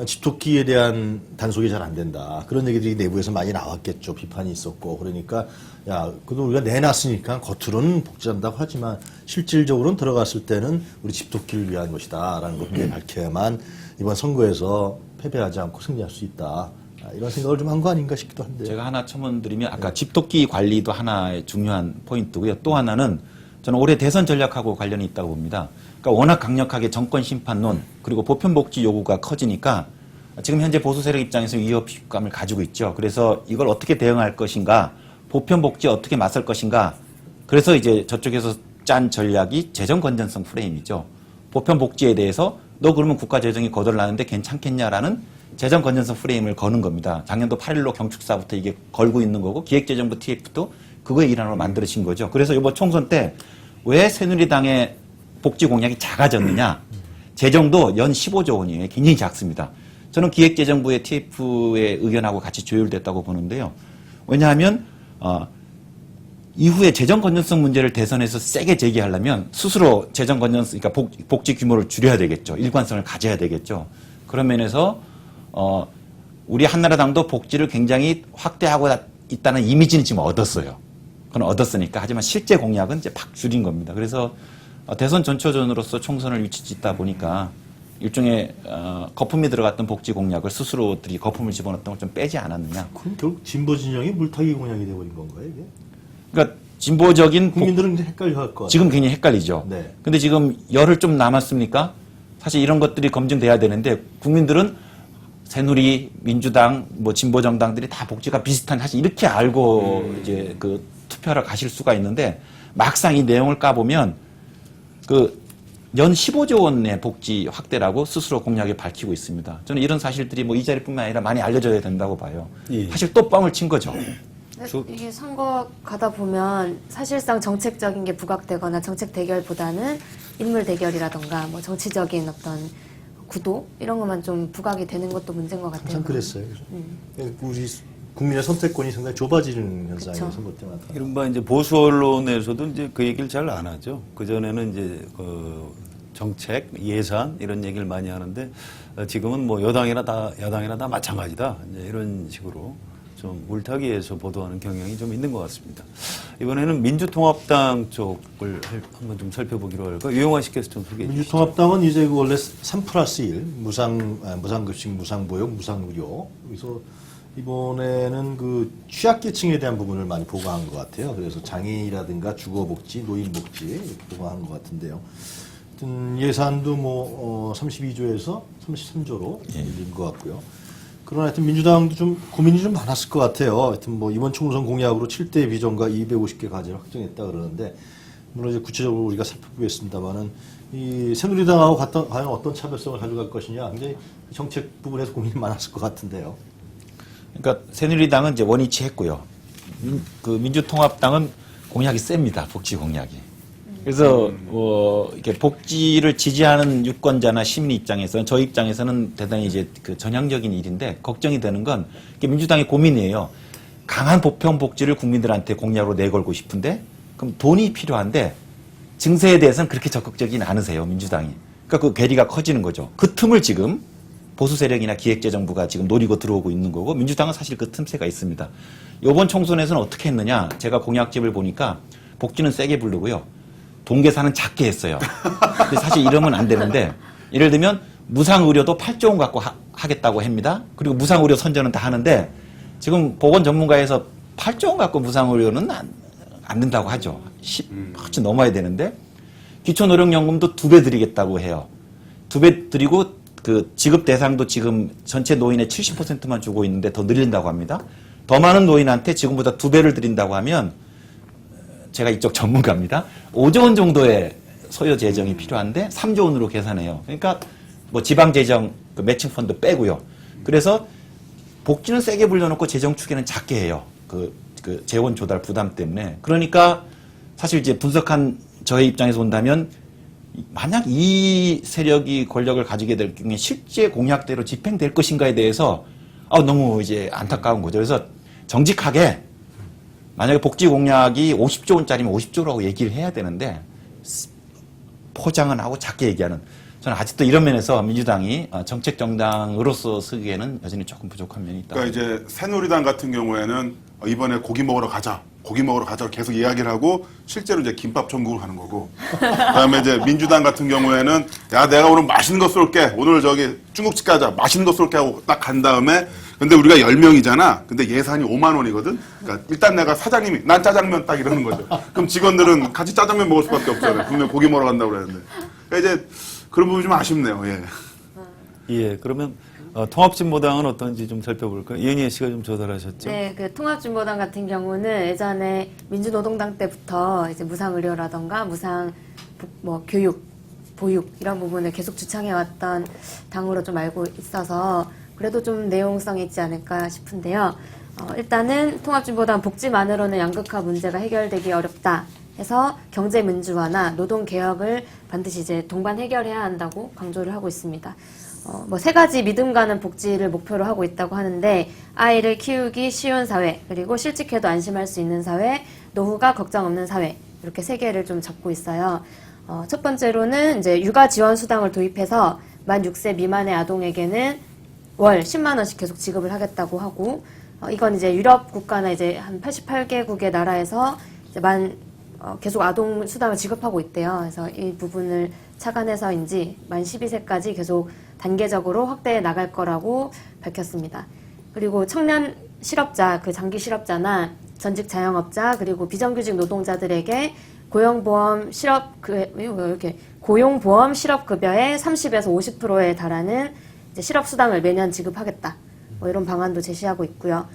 집토끼에 대한 단속이 잘 안 된다. 그런 얘기들이 내부에서 많이 나왔겠죠. 비판이 있었고. 그러니까 야, 그래도 우리가 내놨으니까 겉으로는 복지한다고 하지만 실질적으로는 들어갔을 때는 우리 집토끼를 위한 것이다. 라는 것을 밝혀야만 이번 선거에서 패배하지 않고 승리할 수 있다. 이런 생각을 좀 한 거 아닌가 싶기도 한데요. 제가 하나 첨언드리면 아까 집토끼 관리도 하나의 중요한 포인트고요. 또 하나는 저는 올해 대선 전략하고 관련이 있다고 봅니다. 그러니까 워낙 강력하게 정권 심판론 그리고 보편복지 요구가 커지니까 지금 현재 보수 세력 입장에서 위협감을 가지고 있죠. 그래서 이걸 어떻게 대응할 것인가, 보편복지에 어떻게 맞설 것인가. 그래서 이제 저쪽에서 짠 전략이 재정 건전성 프레임이죠. 보편복지에 대해서 너 그러면 국가 재정이 거덜나는데 괜찮겠냐라는 재정 건전성 프레임을 거는 겁니다. 작년도 8.15 경축사부터 이게 걸고 있는 거고 기획재정부 TF도 그거의 일환으로 만들어진 거죠. 그래서 이번 총선 때 왜 새누리당의 복지 공약이 작아졌느냐. 재정도 연 15조 원이에요. 굉장히 작습니다. 저는 기획재정부의 TF의 의견하고 같이 조율됐다고 보는데요. 왜냐하면 이후에 재정 건전성 문제를 대선에서 세게 제기하려면 스스로 재정 건전성, 그러니까 복지 규모를 줄여야 되겠죠. 일관성을 가져야 되겠죠. 그런 면에서 우리 한나라당도 복지를 굉장히 확대하고 있다는 이미지는 지금 얻었어요. 그건 얻었으니까. 하지만 실제 공약은 이제 팍 줄인 겁니다. 그래서 대선 전초전으로서 총선을 위치짓다 보니까 일종의 거품이 들어갔던 복지 공약을 스스로들이 거품을 집어넣었던 걸 좀 빼지 않았느냐. 그럼 결국 진보 진영이 물타기 공약이 되어버린 건가요, 이게? 그러니까 진보적인 국민들은 헷갈려 할 거. 지금 굉장히 헷갈리죠. 네. 근데 지금 열흘 좀 남았습니까? 사실 이런 것들이 검증돼야 되는데 국민들은 새누리, 민주당, 뭐 진보 정당들이 다 복지가 비슷한 사실 이렇게 알고 이제 그 투표하러 가실 수가 있는데 막상 이 내용을 까보면 그 연 15조 원의 복지 확대라고 스스로 공약에 밝히고 있습니다. 저는 이런 사실들이 뭐 이 자리뿐만 아니라 많이 알려져야 된다고 봐요. 예. 사실 또 뻥을 친 거죠. 이게 선거 가다 보면 사실상 정책적인 게 부각되거나 정책 대결보다는 인물 대결이라던가 뭐 정치적인 어떤 구도 이런 것만 좀 부각이 되는 것도 문제인 것 같아요. 항상 그랬어요. 우리 국민의 선택권이 상당히 좁아지는 현상이 그쵸. 선거 때 나타나. 이른바 이제 보수 언론에서도 이제 그 얘기를 잘 안 하죠. 그전에는 이제 그 정책, 예산 이런 얘기를 많이 하는데 지금은 뭐 여당이나 다 야당이나 다 마찬가지다. 이제 이런 식으로 좀 물타기해서 보도하는 경향이 좀 있는 것 같습니다. 이번에는 민주통합당 쪽을 한번 좀 살펴보기로 할까요? 유영환 씨께서 좀 소개해 주시죠. 민주통합당은 이제 그 원래 3+1 무상급식, 무상보육, 무상의료. 그래서 이번에는 그 취약계층에 대한 부분을 많이 보강한 것 같아요. 그래서 장애인이라든가 주거복지, 노인복지 이렇게 보강한 것 같은데요. 하여튼 예산도 뭐 32조에서 33조로 늘린 것 같고요. 그러나 하여튼 민주당도 좀 고민이 좀 많았을 것 같아요. 하여튼 뭐 이번 총선 공약으로 7대 비전과 250개 과제를 확정했다 그러는데 물론 이제 구체적으로 우리가 살펴보겠습니다만은 이 새누리당하고 과연 어떤 차별성을 가져갈 것이냐 굉장히 정책 부분에서 고민이 많았을 것 같은데요. 그러니까 새누리당은 이제 원위치 했고요. 그 민주통합당은 공약이 셉니다. 복지 공약이. 그래서 이렇게 복지를 지지하는 유권자나 시민 입장에서는 저 입장에서는 대단히 이제 그 전향적인 일인데 걱정이 되는 건 민주당의 고민이에요. 강한 보편 복지를 국민들한테 공약으로 내걸고 싶은데 그럼 돈이 필요한데 증세에 대해서는 그렇게 적극적이진 않으세요. 민주당이. 그러니까 그 괴리가 커지는 거죠. 그 틈을 지금 보수 세력이나 기획재정부가 지금 노리고 들어오고 있는 거고 민주당은 사실 그 틈새가 있습니다. 이번 총선에서는 어떻게 했느냐? 제가 공약집을 보니까 복지는 세게 부르고요. 동계산은 작게 했어요. 근데 사실 이러면 안 되는데 예를 들면 무상의료도 8조 원 갖고 하겠다고 합니다. 그리고 무상의료 선전은 다 하는데 지금 보건 전문가에서 8조 원 갖고 무상의료는 안 된다고 하죠. 훨씬 넘어야 되는데 기초노령연금도 2배 드리겠다고 해요. 2배 드리고 그 지급 대상도 지금 전체 노인의 70%만 주고 있는데 더 늘린다고 합니다. 더 많은 노인한테 지금보다 2배를 드린다고 하면 제가 이쪽 전문가입니다. 5조 원 정도의 소요 재정이 필요한데 3조 원으로 계산해요. 그러니까 뭐 지방 재정 그 매칭 펀드 빼고요. 그래서 복지는 세게 불려놓고 재정 추계는 작게 해요. 그 재원 조달 부담 때문에. 그러니까 사실 이제 분석한 저의 입장에서 본다면 만약 이 세력이 권력을 가지게 될 경우에 실제 공약대로 집행될 것인가에 대해서 너무 이제 안타까운 거죠. 그래서 정직하게 만약에 복지 공약이 50조 원짜리면 50조라고 얘기를 해야 되는데 포장은 하고 작게 얘기하는 저는 아직도 이런 면에서 민주당이 정책 정당으로서 쓰기에는 여전히 조금 부족한 면이 있다. 그러니까 이제 새누리당 같은 경우에는 이번에 고기 먹으러 가자 계속 이야기를 하고 실제로 이제 김밥 천국을 가는 거고 그다음에 이제 민주당 같은 경우에는 야 내가 오늘 맛있는 거 쏠게 오늘 저기 중국집 가자 맛있는 거 쏠게 하고 딱 간 다음에 근데 우리가 10명이잖아 근데 예산이 5만 원이거든 그러니까 일단 내가 사장님이 난 짜장면 딱 이러는 거죠 그럼 직원들은 같이 짜장면 먹을 수밖에 없잖아요 분명 고기 먹으러 간다고 그랬는데 그러니까 이제 그런 부분이 좀 아쉽네요. 예, 그러면 통합진보당은 어떤지 좀 살펴볼까요? 이은희 씨가 좀 조달하셨죠? 네, 그 통합진보당 같은 경우는 예전에 민주노동당 때부터 이제 무상의료라던가 교육, 보육 이런 부분을 계속 주창해왔던 당으로 좀 알고 있어서 그래도 좀 내용성이 있지 않을까 싶은데요. 일단은 통합진보당 복지만으로는 양극화 문제가 해결되기 어렵다. 해서 경제민주화나 노동개혁을 반드시 이제 동반 해결해야 한다고 강조를 하고 있습니다. 세 가지 믿음 가는 복지를 목표로 하고 있다고 하는데 아이를 키우기 쉬운 사회, 그리고 실직해도 안심할 수 있는 사회, 노후가 걱정 없는 사회 이렇게 3개를 좀 잡고 있어요. 첫 번째로는 이제 육아 지원 수당을 도입해서 만 6세 미만의 아동에게는 월 10만 원씩 계속 지급을 하겠다고 하고 이건 이제 유럽 국가나 이제 한 88개국의 나라에서 이제 계속 아동 수당을 지급하고 있대요. 그래서 이 부분을 착안해서인지 만 12세까지 계속 단계적으로 확대해 나갈 거라고 밝혔습니다. 그리고 청년 실업자, 장기 실업자나 전직 자영업자 그리고 비정규직 노동자들에게 고용보험 실업급여의 30에서 50%에 달하는 이제 실업수당을 매년 지급하겠다. 이런 방안도 제시하고 있고요.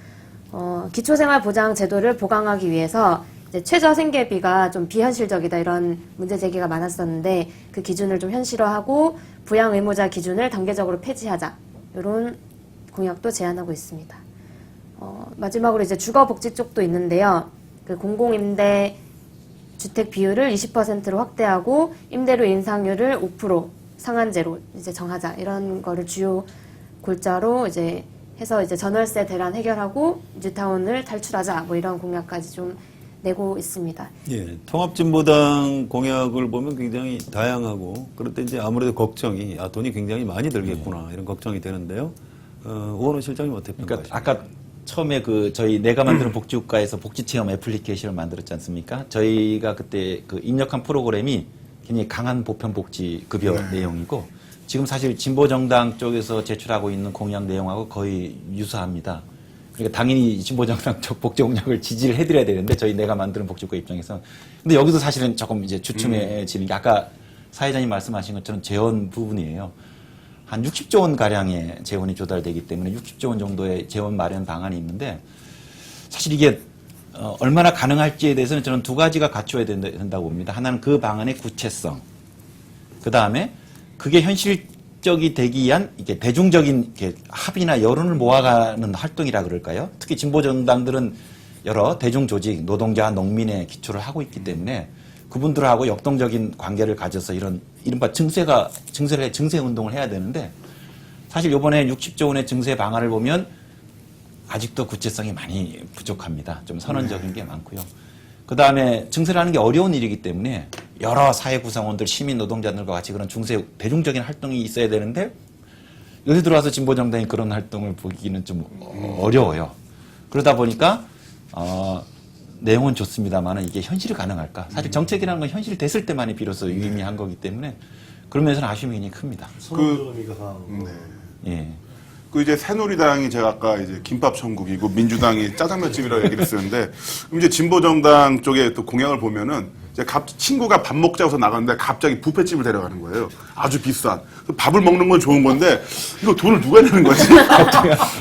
기초생활보장 제도를 보강하기 위해서 이제 최저 생계비가 좀 비현실적이다 이런 문제 제기가 많았었는데 그 기준을 좀 현실화하고 부양 의무자 기준을 단계적으로 폐지하자 이런 공약도 제안하고 있습니다. 마지막으로 이제 주거복지 쪽도 있는데요. 그 공공임대 주택 비율을 20%로 확대하고 임대료 인상률을 5% 상한제로 이제 정하자 이런 거를 주요 골자로 이제 해서 이제 전월세 대란 해결하고 뉴타운을 탈출하자 이런 공약까지 좀 내고 있습니다. 예, 통합진보당 공약을 보면 굉장히 다양하고 그럴 때 이제 아무래도 걱정이 돈이 굉장히 많이 들겠구나 이런 걱정이 되는데요. 오건호 실장님 어떻게 평가하십니까? 그러니까 아까 처음에 저희 내가 만드는 복지국가에서 복지체험 애플리케이션을 만들었지 않습니까? 저희가 그때 입력한 프로그램이 굉장히 강한 보편복지 급여 내용이고 지금 사실 진보정당 쪽에서 제출하고 있는 공약 내용하고 거의 유사합니다. 그러니까 당연히 진보정당 쪽 복지 공약을 지지를 해드려야 되는데 저희 내가 만드는 복지국가 입장에서 근데 여기서 사실은 조금 이제 주춤해지는 게 아까 사회자님 말씀하신 것처럼 재원 부분이에요. 한 60조 원 가량의 재원이 조달되기 때문에 60조 원 정도의 재원 마련 방안이 있는데 사실 이게 얼마나 가능할지에 대해서는 저는 2가지가 갖춰야 된다고 봅니다. 하나는 그 방안의 구체성, 그 다음에 그게 현실적이 되기 위한 이게 대중적인 합의나 여론을 모아가는 활동이라 그럴까요? 특히 진보 정당들은 여러 대중 조직, 노동자, 농민의 기초를 하고 있기 때문에 그분들하고 역동적인 관계를 가져서 이른바 증세 운동을 해야 되는데 사실 이번에 60조 원의 증세 방안을 보면 아직도 구체성이 많이 부족합니다. 좀 선언적인 게 많고요. 그 다음에 증세를 하는 게 어려운 일이기 때문에 여러 사회 구성원들, 시민 노동자들과 같이 그런 대중적인 활동이 있어야 되는데 요새 들어와서 진보정당이 그런 활동을 보기는 좀 어려워요. 그러다 보니까 내용은 좋습니다만 이게 현실이 가능할까? 사실 정책이라는 건 현실이 됐을 때만이 비로소 유의미한 거기 때문에 그런 면에서는 아쉬움이 굉장히 큽니다. 선언적 의미가 강한 거. 예. 그 이제 새누리당이 제가 아까 이제 김밥 천국이고 민주당이 짜장면집이라고 얘기를 했었는데 그럼 이제 진보정당 쪽에 또 공약을 보면은 이제 친구가 밥 먹자고서 나갔는데 갑자기 뷔페집을 데려가는 거예요. 아주 비싼. 밥을 먹는 건 좋은 건데 이거 돈을 누가 내는 거지?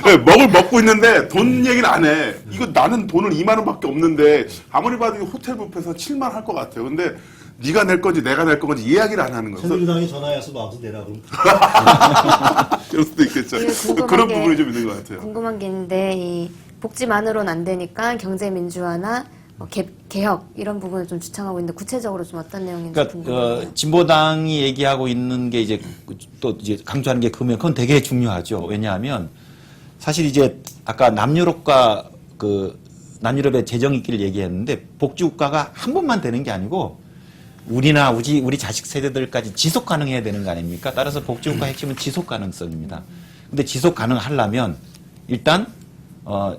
네, 먹고 있는데 돈 얘기는 안 해. 이거 나는 돈을 2만 원밖에 없는데 아무리 봐도 호텔 뷔페에서 7만 원 할 것 같아요. 근데 네가 낼 건지 내가 낼 건지 이야기를 안 하는 거예요. 새누리당이 전화해서 너한테 내라 그럼. 그럴 수도 있겠죠. 궁금한 그런 게- 부분이 좀 있는 것 같아요. 궁금한 게 있는데 이 복지만으로는 안 되니까 경제 민주화나 뭐 개혁 이런 부분을 좀 주창하고 있는데 구체적으로 좀 어떤 내용인지 그러니까 궁금해요. 진보당이 얘기하고 있는 게 이제 또 이제 강조하는 게 그건 되게 중요하죠. 왜냐하면 사실 이제 아까 남유럽과 그 남유럽의 재정 있기를 얘기했는데 복지국가가 한 번만 되는 게 아니고 우리나 우리 자식 세대들까지 지속 가능해야 되는 거 아닙니까? 따라서 복지국가 핵심은 지속 가능성입니다. 근데 지속 가능하려면 일단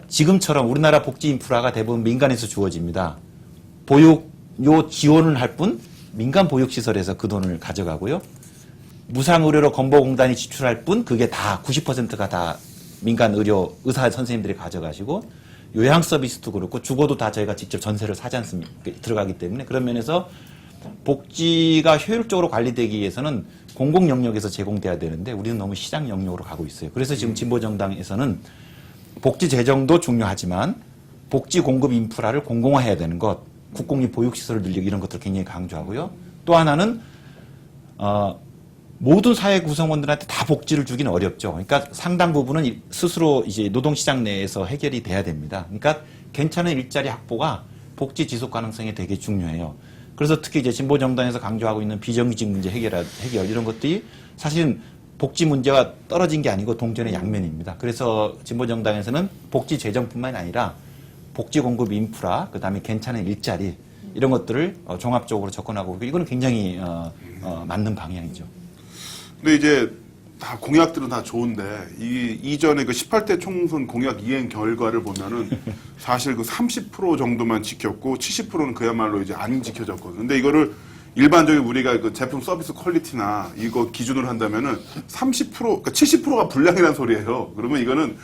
지금처럼 우리나라 복지 인프라가 대부분 민간에서 주어집니다. 보육료 지원을 할 뿐 민간 보육시설에서 그 돈을 가져가고요. 무상의료로 건보공단이 지출할 뿐 그게 다 90%가 다 민간 의료 의사 선생님들이 가져가시고 요양 서비스도 그렇고 주거도 다 저희가 직접 전세를 사지 않습니까? 들어가기 때문에 그런 면에서 복지가 효율적으로 관리되기 위해서는 공공 영역에서 제공돼야 되는데 우리는 너무 시장 영역으로 가고 있어요. 그래서 지금 진보정당에서는 복지 재정도 중요하지만 복지 공급 인프라를 공공화해야 되는 것, 국공립 보육시설을 늘리고 이런 것들을 굉장히 강조하고요. 또 하나는 모든 사회 구성원들한테 다 복지를 주기는 어렵죠. 그러니까 상당 부분은 스스로 이제 노동시장 내에서 해결이 돼야 됩니다. 그러니까 괜찮은 일자리 확보가 복지 지속 가능성이 되게 중요해요. 그래서 특히 이제 진보정당에서 강조하고 있는 비정규직 문제 해결 이런 것들이 사실은 복지 문제가 떨어진 게 아니고 동전의 양면입니다. 그래서 진보정당에서는 복지 재정뿐만이 아니라 복지 공급 인프라, 그다음에 괜찮은 일자리 이런 것들을 종합적으로 접근하고 있고 이거는 굉장히 맞는 방향이죠. 근데 이제 다 공약들은 다 좋은데 이전에 그 18대 총선 공약 이행 결과를 보면은 사실 그 30% 정도만 지켰고 70%는 그야말로 이제 안 지켜졌거든요. 근데 이거를 일반적인 우리가 그 제품 서비스 퀄리티나 이거 기준으로 한다면은 30% 그러니까 70%가 불량이라는 소리예요. 그러면 이거는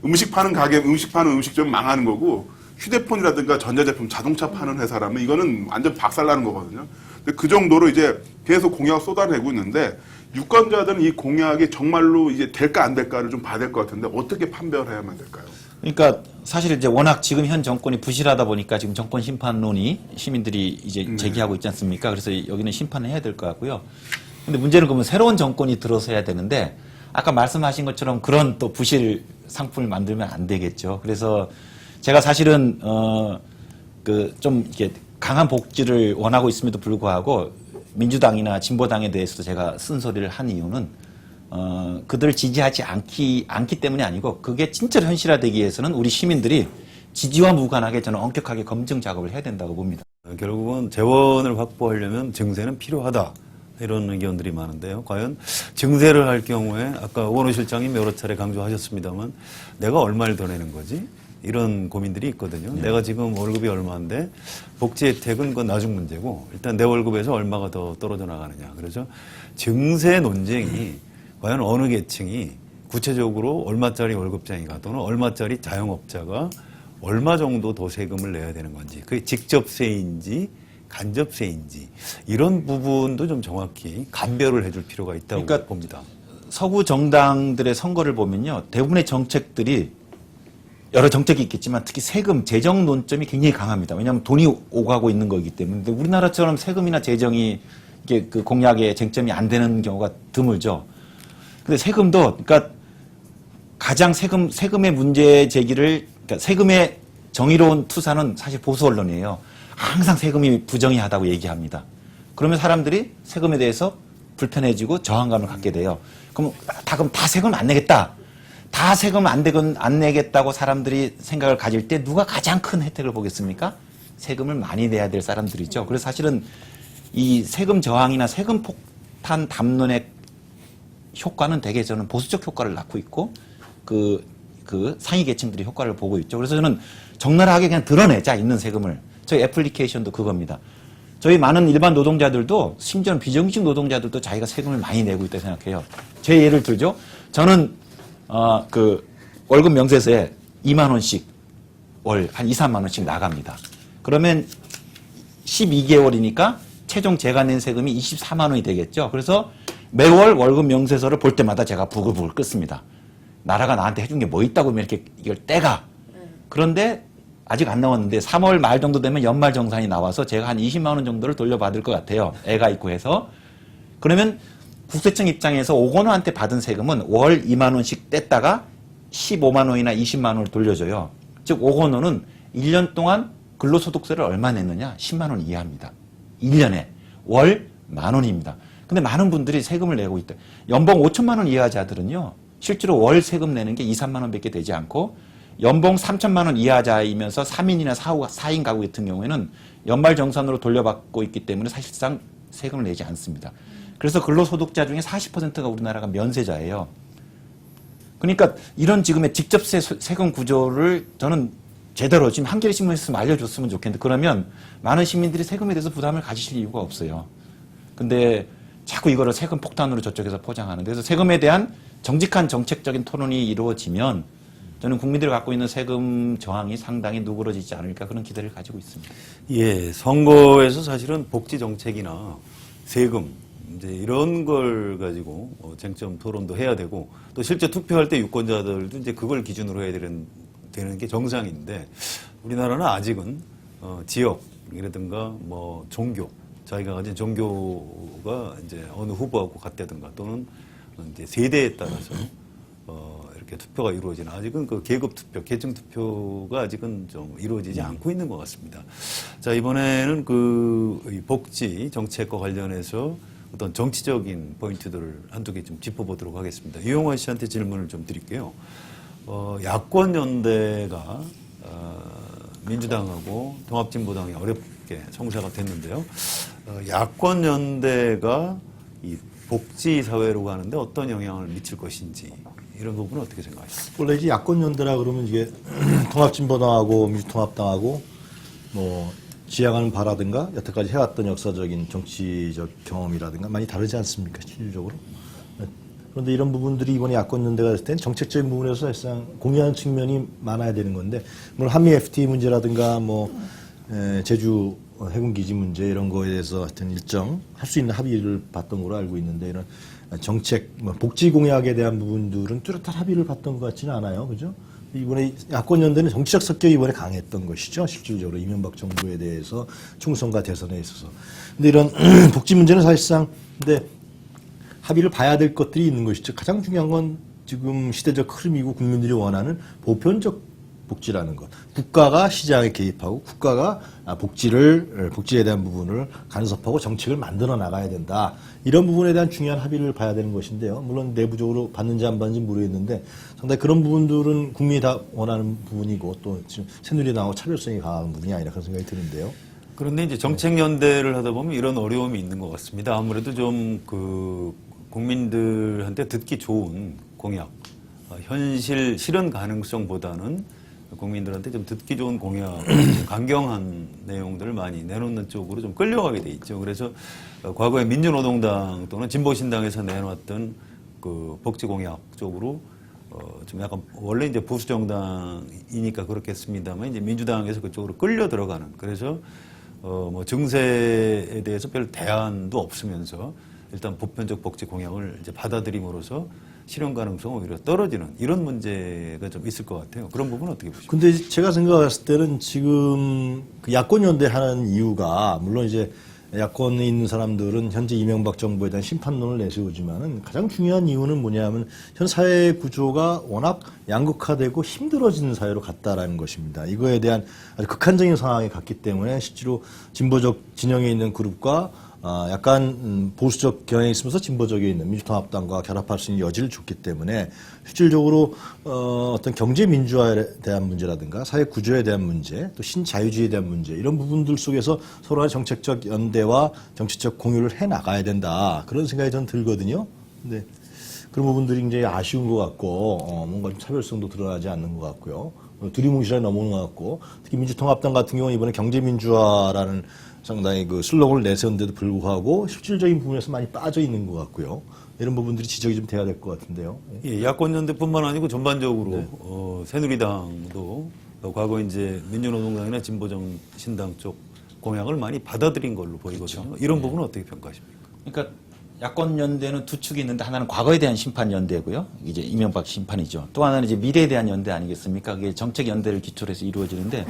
음식 파는 가게, 음식 파는 음식점 망하는 거고 휴대폰이라든가 전자제품, 자동차 파는 회사라면 이거는 완전 박살나는 거거든요. 근데 그 정도로 이제 계속 공약을 쏟아내고 있는데 유권자들은 이 공약이 정말로 이제 될까 안 될까를 좀 봐야 될 것 같은데 어떻게 판별해야만 될까요? 그러니까 사실 이제 워낙 지금 현 정권이 부실하다 보니까 지금 정권 심판론이 시민들이 이제 제기하고 있지 않습니까? 그래서 여기는 심판을 해야 될 것 같고요. 근데 문제는 그러면 새로운 정권이 들어서 해야 되는데 아까 말씀하신 것처럼 그런 또 부실 상품을 만들면 안 되겠죠. 그래서 제가 사실은 그 좀 이렇게 강한 복지를 원하고 있음에도 불구하고 민주당이나 진보당에 대해서도 제가 쓴소리를 한 이유는 그들을 지지하지 않기 때문이 아니고 그게 진짜로 현실화되기 위해서는 우리 시민들이 지지와 무관하게 저는 엄격하게 검증 작업을 해야 된다고 봅니다. 결국은 재원을 확보하려면 증세는 필요하다. 이런 의견들이 많은데요. 과연 증세를 할 경우에 아까 오건호 실장님 여러 차례 강조하셨습니다만 내가 얼마를 더 내는 거지? 이런 고민들이 있거든요. 네. 내가 지금 월급이 얼마인데 복지 혜택은 그건 나중 문제고 일단 내 월급에서 얼마가 더 떨어져 나가느냐. 그래서 증세 논쟁이 과연 어느 계층이 구체적으로 얼마짜리 월급쟁이가 또는 얼마짜리 자영업자가 얼마 정도 더 세금을 내야 되는 건지 그게 직접세인지 간접세인지 이런 부분도 좀 정확히 감별을 해줄 필요가 있다고 그러니까 봅니다. 서구 정당들의 선거를 보면요. 대부분의 정책들이 여러 정책이 있겠지만 특히 세금, 재정 논점이 굉장히 강합니다. 왜냐하면 돈이 오가고 있는 거기 때문에. 근데 우리나라처럼 세금이나 재정이 이게 그 공약에 쟁점이 안 되는 경우가 드물죠. 근데 세금도, 그러니까 가장 세금의 문제 제기를, 그러니까 세금의 정의로운 투사는 사실 보수 언론이에요. 항상 세금이 부정의하다고 얘기합니다. 그러면 사람들이 세금에 대해서 불편해지고 저항감을 갖게 돼요. 그럼 다 세금 안 내겠다. 다 세금 안 내겠다고 사람들이 생각을 가질 때 누가 가장 큰 혜택을 보겠습니까? 세금을 많이 내야 될 사람들이죠. 그래서 사실은 이 세금 저항이나 세금 폭탄 담론의 효과는 대개 저는 보수적 효과를 낳고 있고 그 상위 계층들이 효과를 보고 있죠. 그래서 저는 적나라하게 그냥 드러내자 있는 세금을. 저희 애플리케이션도 그겁니다. 저희 많은 일반 노동자들도 심지어는 비정규직 노동자들도 자기가 세금을 많이 내고 있다고 생각해요. 제 예를 들죠. 저는 월급 명세서에 2만 원씩 월 한 2, 3만 원씩 나갑니다. 그러면 12개월이니까 최종 제가 낸 세금이 24만 원이 되겠죠. 그래서 매월 월급 명세서를 볼 때마다 제가 부글부글 끓습니다. 나라가 나한테 해준 게 뭐 있다고 이렇게 이걸 떼가. 그런데 아직 안 나왔는데 3월 말 정도 되면 연말 정산이 나와서 제가 한 20만 원 정도를 돌려받을 것 같아요. 애가 있고 해서. 그러면 국세청 입장에서 오건호한테 받은 세금은 월 2만 원씩 뗐다가 15만 원이나 20만 원을 돌려줘요. 즉 오건호는 1년 동안 근로소득세를 얼마 냈느냐? 10만 원 이하입니다. 1년에 월 10,000원입니다. 근데 많은 분들이 세금을 내고 있다. 연봉 5천만 원 이하 자들은요. 실제로 월 세금 내는 게 2, 3만 원밖에 되지 않고 연봉 3천만 원 이하자이면서 3인이나 4인 가구 같은 경우에는 연말 정산으로 돌려받고 있기 때문에 사실상 세금을 내지 않습니다. 그래서 근로소득자 중에 40%가 우리나라가 면세자예요. 그러니까 이런 지금의 직접세 세금 구조를 저는 제대로 지금 한겨레 신문에서 알려줬으면 좋겠는데 그러면 많은 시민들이 세금에 대해서 부담을 가지실 이유가 없어요. 근데 자꾸 이거를 세금 폭탄으로 저쪽에서 포장하는데 그래서 세금에 대한 정직한 정책적인 토론이 이루어지면 저는 국민들이 갖고 있는 세금 저항이 상당히 누그러지지 않을까 그런 기대를 가지고 있습니다. 예, 선거에서 사실은 복지 정책이나 세금 이제 이런 걸 가지고 쟁점 토론도 해야 되고 또 실제 투표할 때 유권자들도 이제 그걸 기준으로 해야 되는 게 정상인데 우리나라는 아직은 지역이라든가 뭐 종교 자기가 가진 종교가 이제 어느 후보하고 같다든가 또는 이제 세대에 따라서 이렇게 투표가 이루어지는 아직은 그 계급 투표, 계층 투표가 아직은 좀 이루어지지 않고 있는 것 같습니다. 자, 이번에는 이 복지 정책과 관련해서 어떤 정치적인 포인트들을 한두 개 좀 짚어보도록 하겠습니다. 이용화 씨한테 질문을 좀 드릴게요. 야권연대가 민주당하고 통합진보당이 어렵게 성사가 됐는데요. 야권연대가 이 복지사회로 가는데 어떤 영향을 미칠 것인지 이런 부분은 어떻게 생각하십니까? 원래 이제 야권연대라 그러면 이게 통합진보당하고 민주통합당하고 뭐 지향하는 바라든가 여태까지 해왔던 역사적인 정치적 경험이라든가 많이 다르지 않습니까? 실질적으로. 그런데 이런 부분들이 이번에 야권연대가 됐을 때는 정책적인 부분에서 사실상 공유하는 측면이 많아야 되는 건데 물론 한미 FTA 문제라든가 뭐 제주 해군기지 문제 이런 거에 대해서 하여튼 일정 할 수 있는 합의를 봤던 걸로 알고 있는데 이런 정책, 복지 공약에 대한 부분들은 뚜렷한 합의를 봤던 것 같지는 않아요. 그죠? 이번에 야권연대는 정치적 성격이 이번에 강했던 것이죠. 실질적으로 이명박 정부에 대해서 총선과 대선에 있어서. 근데 이런 복지 문제는 사실상 근데 합의를 봐야 될 것들이 있는 것이죠. 가장 중요한 건 지금 시대적 흐름이고 국민들이 원하는 보편적 복지라는 것. 국가가 시장에 개입하고 국가가 복지에 대한 부분을 간섭하고 정책을 만들어 나가야 된다. 이런 부분에 대한 중요한 합의를 봐야 되는 것인데요. 물론 내부적으로 받는지 안 받는지 모르겠는데 상당히 그런 부분들은 국민이 다 원하는 부분이고 또 지금 새누리당하고 차별성이 강한 부분이 아니라 그런 생각이 드는데요. 그런데 이제 정책 연대를 하다 보면 이런 어려움이 있는 것 같습니다. 아무래도 좀 국민들한테 듣기 좋은 공약, 실현 가능성보다는 국민들한테 좀 듣기 좋은 공약, 강경한 내용들을 많이 내놓는 쪽으로 좀 끌려가게 돼 있죠. 그래서 과거에 민주노동당 또는 진보신당에서 내놓았던 그 복지 공약 쪽으로 좀 약간 원래 이제 보수 정당이니까 그렇겠습니다만 이제 민주당에서 그쪽으로 끌려 들어가는 그래서 뭐 증세에 대해서 별 대안도 없으면서 일단 보편적 복지 공약을 이제 받아들임으로써 실현 가능성은 오히려 떨어지는 이런 문제가 좀 있을 것 같아요. 그런 부분은 어떻게 보십니까? 근데 제가 생각했을 때는 지금 그 야권연대 하는 이유가 물론 이제 야권에 있는 사람들은 현재 이명박 정부에 대한 심판론을 내세우지만은 가장 중요한 이유는 뭐냐면 현 사회 구조가 워낙 양극화되고 힘들어지는 사회로 갔다라는 것입니다. 이거에 대한 아주 극한적인 상황에 갔기 때문에 실제로 진보적 진영에 있는 그룹과 약간 보수적 경향이 있으면서 진보적에 있는 민주통합당과 결합할 수 있는 여지를 줬기 때문에 실질적으로 어떤 경제 민주화에 대한 문제라든가 사회 구조에 대한 문제 또 신자유주의에 대한 문제 이런 부분들 속에서 서로의 정책적 연대와 정치적 공유를 해 나가야 된다 그런 생각이 저는 들거든요. 근데 그런 부분들이 굉장히 아쉬운 것 같고 뭔가 좀 차별성도 드러나지 않는 것 같고요. 두리뭉실하게 넘어오는 것 같고 특히 민주통합당 같은 경우는 이번에 경제민주화라는 상당히 그 슬로건을 내세운데도 불구하고 실질적인 부분에서 많이 빠져 있는 것 같고요. 이런 부분들이 지적이 좀 돼야 될 것 같은데요. 예, 야권연대뿐만 아니고 전반적으로 네. 새누리당도 과거 이제 민주노동당이나 진보정신당 쪽 공약을 많이 받아들인 걸로 보이거든요. 그렇죠. 이런 부분은 어떻게 평가하십니까? 그러니까 야권 연대는 두 축이 있는데 하나는 과거에 대한 심판 연대고요. 이제 이명박 심판이죠. 또 하나는 이제 미래에 대한 연대 아니겠습니까? 그게 정책 연대를 기초로 해서 이루어지는데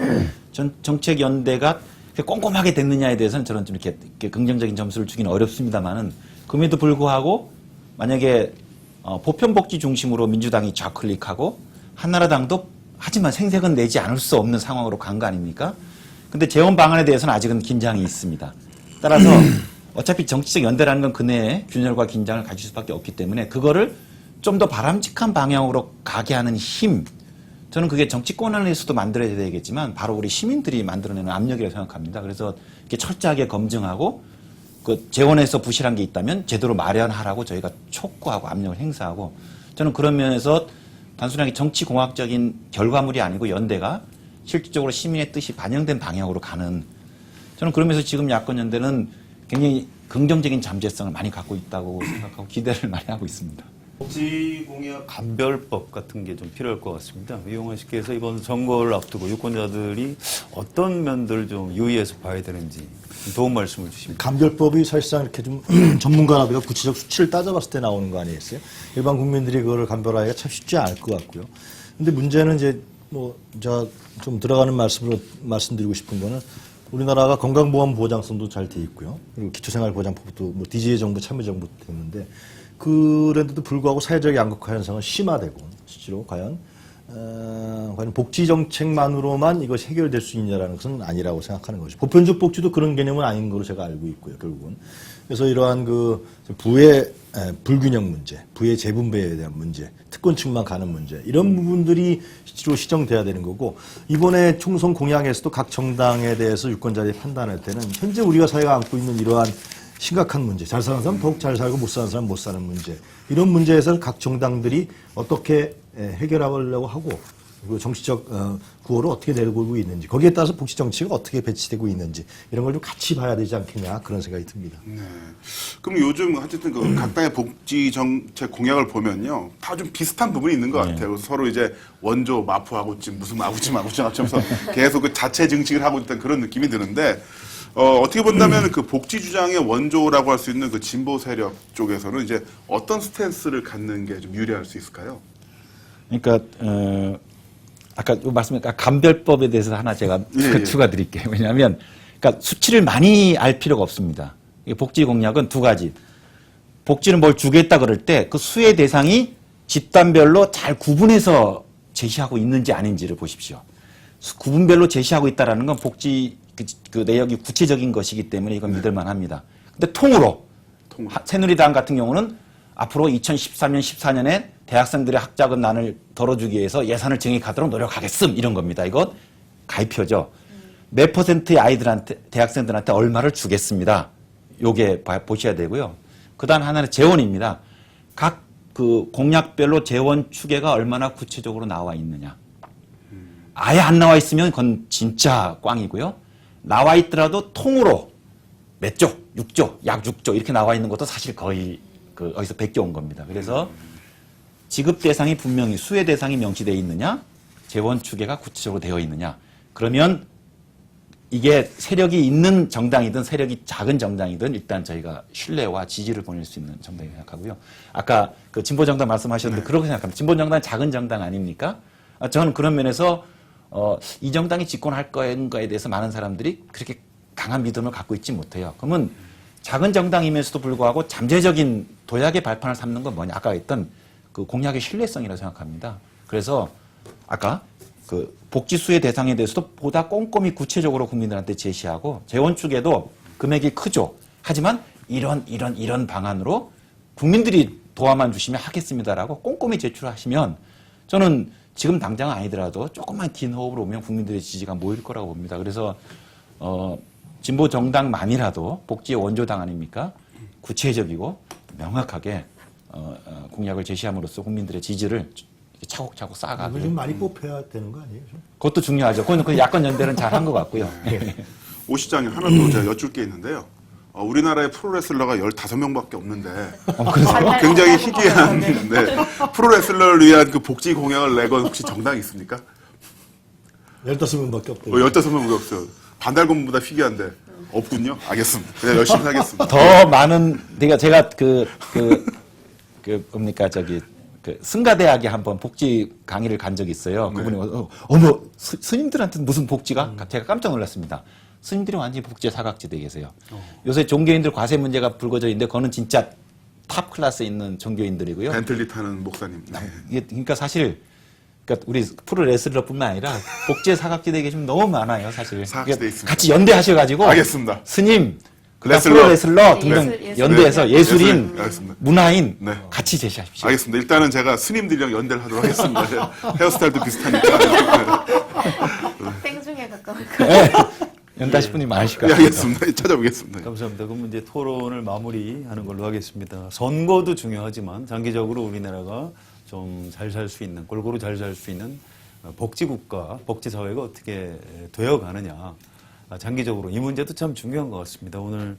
정책 연대가 꼼꼼하게 됐느냐에 대해서는 저는 좀 이렇게 긍정적인 점수를 주기는 어렵습니다만은 그럼에도 불구하고 만약에 보편복지 중심으로 민주당이 좌클릭하고 한나라당도 하지만 생색은 내지 않을 수 없는 상황으로 간 거 아닙니까? 근데 재원 방안에 대해서는 아직은 긴장이 있습니다. 따라서 어차피 정치적 연대라는 건 그 내에 균열과 긴장을 가질 수밖에 없기 때문에 그거를 좀 더 바람직한 방향으로 가게 하는 힘, 저는 그게 정치권 안에서도 만들어야 되겠지만 바로 우리 시민들이 만들어내는 압력이라고 생각합니다. 그래서 이렇게 철저하게 검증하고 그 재원에서 부실한 게 있다면 제대로 마련하라고 저희가 촉구하고 압력을 행사하고 저는 그런 면에서 단순하게 정치공학적인 결과물이 아니고 연대가 실질적으로 시민의 뜻이 반영된 방향으로 가는 저는 그러면서 지금 야권연대는 굉장히 긍정적인 잠재성을 많이 갖고 있다고 생각하고 기대를 많이 하고 있습니다. 복지공약 감별법 같은 게 좀 필요할 것 같습니다. 이용환 씨께서 이번 선거를 앞두고 유권자들이 어떤 면들을 좀 유의해서 봐야 되는지 좀 도움 말씀을 주십니다. 감별법이 사실상 이렇게 좀 전문가라든가 구체적 수치를 따져봤을 때 나오는 거 아니겠어요? 일반 국민들이 그거를 감별하기가 참 쉽지 않을 것 같고요. 근데 문제는 이제 제가 좀 들어가는 말씀으로 말씀드리고 싶은 거는 우리나라가 건강보험보장성도 잘 돼 있고요. 그리고 기초생활보장법도 DJ 정부, 참여정부 됐는데 그런데도 불구하고 사회적 양극화 현상은 심화되고 실제로 과연 복지 정책만으로만 이것이 해결될 수 있냐라는 것은 아니라고 생각하는 거죠. 보편적 복지도 그런 개념은 아닌 걸로 제가 알고 있고요, 결국은. 그래서 이러한 그 부의 불균형 문제, 부의 재분배에 대한 문제, 특권층만 가는 문제, 이런 부분들이 실제로 시정돼야 되는 거고, 이번에 총선 공약에서도 각 정당에 대해서 유권자들이 판단할 때는 현재 우리가 사회가 안고 있는 이러한 심각한 문제, 잘 사는 사람 더욱 잘 살고 못 사는 사람 못 사는 문제, 이런 문제에서 각 정당들이 어떻게 해결하려고 하고 그 정치적 구호를 어떻게 내고 있는지, 거기에 따라서 복지 정치가 어떻게 배치되고 있는지 이런 걸 좀 같이 봐야 되지 않겠냐, 그런 생각이 듭니다. 네. 그럼 요즘 어쨌든 그 각 당의 복지 정책 공약을 보면요, 다 좀 비슷한 부분이 있는 것 같아요. 그래서 서로 이제 원조 마포하고 지금 무슨 마구지 하면서 계속 그 자체 증식을 하고 있다는 그런 느낌이 드는데. 어떻게 본다면 그 복지 주장의 원조라고 할 수 있는 그 진보 세력 쪽에서는 이제 어떤 스탠스를 갖는 게 좀 유리할 수 있을까요? 그러니까 아까 말씀드린 감별법에 대해서 하나 제가 추가 드릴게요. 왜냐하면 그러니까 수치를 많이 알 필요가 없습니다. 복지 공약은 두 가지. 복지는 뭘 주겠다 그럴 때 그 수혜 대상이 집단별로 잘 구분해서 제시하고 있는지 아닌지를 보십시오. 구분별로 제시하고 있다라는 건 복지 그 내역이 구체적인 것이기 때문에 이건 믿을만 합니다. 근데 통으로 새누리당 같은 경우는 앞으로 2013년, 14년에 대학생들의 학자금난을 덜어주기 위해서 예산을 증액하도록 노력하겠음, 이런 겁니다. 이거 가입표죠. 몇 퍼센트의 아이들한테, 대학생들한테 얼마를 주겠습니다. 요게 보셔야 되고요. 그 다음 하나는 재원입니다. 각 그 공약별로 재원 추계가 얼마나 구체적으로 나와 있느냐. 아예 안 나와 있으면 그건 진짜 꽝이고요. 나와 있더라도 통으로 몇 조, 6조, 약 6조 이렇게 나와 있는 것도 사실 거의 어디서 베껴온 겁니다. 그래서 지급 대상이 분명히 수혜 대상이 명시되어 있느냐, 재원 추계가 구체적으로 되어 있느냐. 그러면 이게 세력이 있는 정당이든 세력이 작은 정당이든 일단 저희가 신뢰와 지지를 보낼 수 있는 정당이라고 생각하고요. 아까 그 진보정당 말씀하셨는데 그렇게 생각합니다. 진보정당은 작은 정당 아닙니까? 저는 그런 면에서 이 정당이 집권할 거에 대해서 많은 사람들이 그렇게 강한 믿음을 갖고 있지 못해요. 그러면 작은 정당임에서도 불구하고 잠재적인 도약의 발판을 삼는 건 뭐냐? 아까 했던 그 공약의 신뢰성이라고 생각합니다. 그래서 아까 그 복지수혜 대상에 대해서도 보다 꼼꼼히 구체적으로 국민들한테 제시하고 재원 축에도 금액이 크죠. 하지만 이런 방안으로 국민들이 도와만 주시면 하겠습니다라고 꼼꼼히 제출하시면 저는 지금 당장은 아니더라도 조금만 긴 호흡으로 오면 국민들의 지지가 모일 거라고 봅니다. 그래서 진보 정당만이라도 복지의 원조당 아닙니까? 구체적이고 명확하게 공약을 제시함으로써 국민들의 지지를 차곡차곡 이걸 쌓아가고 좀 많이 뽑혀야 되는 거 아니에요? 좀? 그것도 중요하죠. 그건 그 야권 연대는 잘 한 것 같고요. 오 시장님 하나 더 제가 여쭐 게 있는데요. 우리나라에 프로레슬러가 15명밖에 없는데 굉장히 희귀한 네, 프로레슬러를 위한 그 복지 공약을 내건 혹시 정당이 있습니까? 15명밖에 없대요. 15명밖에 없어요. 반달곰보다 희귀한데 없군요. 알겠습니다. 그냥 열심히 하겠습니다. 더 많은 제가 뭡니까 그 승가대학에 한번 복지 강의를 간 적이 있어요. 그분이 어머 스님들한테 무슨 복지가? 제가 깜짝 놀랐습니다. 스님들이 완전히 복지의 사각지대에 계세요. 요새 종교인들 과세 문제가 불거져 있는데 그거는 진짜 탑 클래스에 있는 종교인들이고요. 벤틀리 타는 목사님. 네. 이게 그러니까 사실 우리 프로 레슬러뿐만 아니라 복지의 사각지대에 계시면 너무 많아요, 사실. 사각지대에 있습니다. 같이 연대하셔가지고 알겠습니다. 스님, 레슬러. 프로 레슬러 등등 예술. 연대해서 네, 예술인, 예술. 알겠습니다. 문화인 네. 같이 제시하십시오. 알겠습니다. 일단은 제가 스님들이랑 연대를 하도록 하겠습니다. 헤어스타일도 비슷하니까. 땡중에 가까운 네. 연대하실 분이 많으실 것 네, 같아요. 알겠습니다. 찾아보겠습니다. 감사합니다. 그럼 이제 토론을 마무리하는 걸로 하겠습니다. 선거도 중요하지만 장기적으로 우리나라가 좀 잘 살 수 있는, 골고루 잘 살 수 있는 복지국가, 복지사회가 어떻게 되어 가느냐. 장기적으로 이 문제도 참 중요한 것 같습니다. 오늘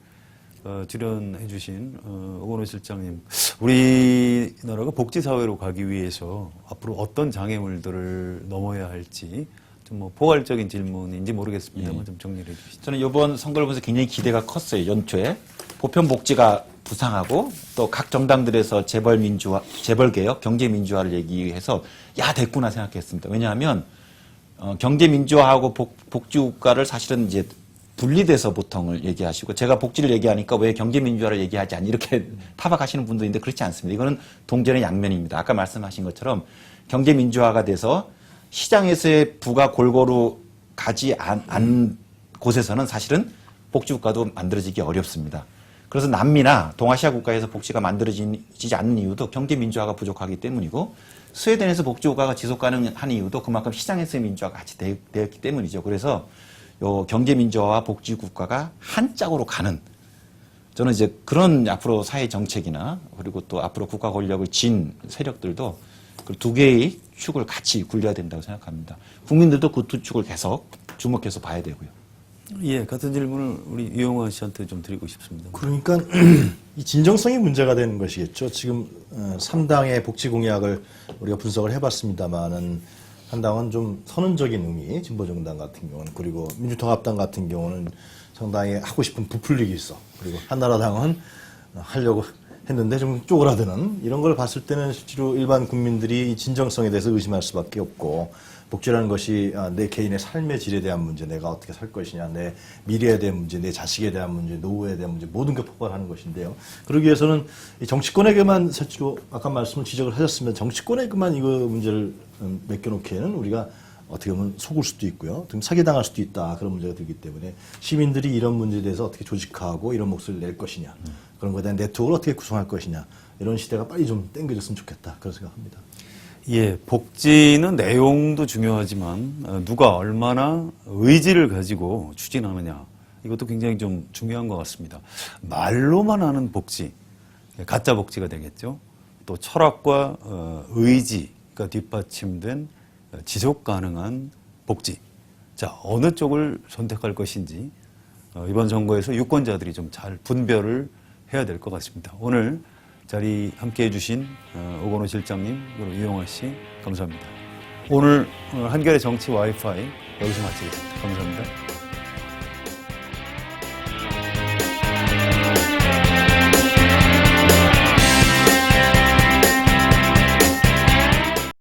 출연해 주신 오건호 실장님, 우리나라가 복지사회로 가기 위해서 앞으로 어떤 장애물들을 넘어야 할지 좀 뭐 포괄적인 질문인지 모르겠습니다만 좀 정리를 해 주시죠. 저는 이번 선거를 보면서 굉장히 기대가 컸어요. 연초에 보편복지가 부상하고 또 각 정당들에서 재벌개혁, 경제민주화를 얘기해서 야 됐구나 생각했습니다. 왜냐하면 경제민주화하고 복지국가를 사실은 이제 분리돼서 보통을 얘기하시고 제가 복지를 얘기하니까 왜 경제민주화를 얘기하지 않니 이렇게 타박하시는 분도 있는데 그렇지 않습니다. 이거는 동전의 양면입니다. 아까 말씀하신 것처럼 경제민주화가 돼서 시장에서의 부가 골고루 가지 않은 곳에서는 사실은 복지국가도 만들어지기 어렵습니다. 그래서 남미나 동아시아 국가에서 복지가 만들어지지 않는 이유도 경제민주화가 부족하기 때문이고 스웨덴에서 복지국가가 지속 가능한 이유도 그만큼 시장에서의 민주화가 같이 되었기 때문이죠. 그래서 요 경제민주화와 복지국가가 한 짝으로 가는 저는 이제 그런 앞으로 사회 정책이나 그리고 또 앞으로 국가 권력을 쥔 세력들도 그 두 개의 축을 같이 굴려야 된다고 생각합니다. 국민들도 그 두 축을 계속 주목해서 봐야 되고요. 예, 같은 질문을 우리 이용환 씨한테 좀 드리고 싶습니다. 그러니까 이 진정성이 문제가 되는 것이겠죠. 지금 3당의 복지 공약을 우리가 분석을 해봤습니다만은 한 당은 좀 선언적인 의미, 진보정당 같은 경우는 그리고 민주통합당 같은 경우는 상당히 하고 싶은 부풀리기 있어. 그리고 한나라당은 하려고 했는데 좀 쪼그라드는 이런 걸 봤을 때는 실제로 일반 국민들이 이 진정성에 대해서 의심할 수밖에 없고 복지라는 것이 내 개인의 삶의 질에 대한 문제, 내가 어떻게 살 것이냐, 내 미래에 대한 문제, 내 자식에 대한 문제, 노후에 대한 문제 모든 게 포괄하는 것인데요. 그러기 위해서는 이 정치권에게만 실제로 아까 말씀을 지적을 하셨으면 정치권에게만 이거 문제를 맡겨놓기에는 우리가 어떻게 보면 속을 수도 있고요. 좀 사기당할 수도 있다. 그런 문제가 들기 때문에 시민들이 이런 문제에 대해서 어떻게 조직화하고 이런 목소리를 낼 것이냐. 그런 것에 대한 네트워크를 어떻게 구성할 것이냐. 이런 시대가 빨리 좀 땡겨졌으면 좋겠다. 그런 생각합니다. 예, 복지는 내용도 중요하지만 누가 얼마나 의지를 가지고 추진하느냐. 이것도 굉장히 좀 중요한 것 같습니다. 말로만 하는 복지, 가짜 복지가 되겠죠. 또 철학과 의지가 뒷받침된 지속 가능한 복지. 자, 어느 쪽을 선택할 것인지 이번 선거에서 유권자들이 좀 잘 분별을 해야 될 것 같습니다. 오늘 자리 함께 해주신 오건호 실장님 그리고 이용화 씨 감사합니다. 오늘 한겨레 정치 와이파이 여기서 마치겠습니다. 감사합니다.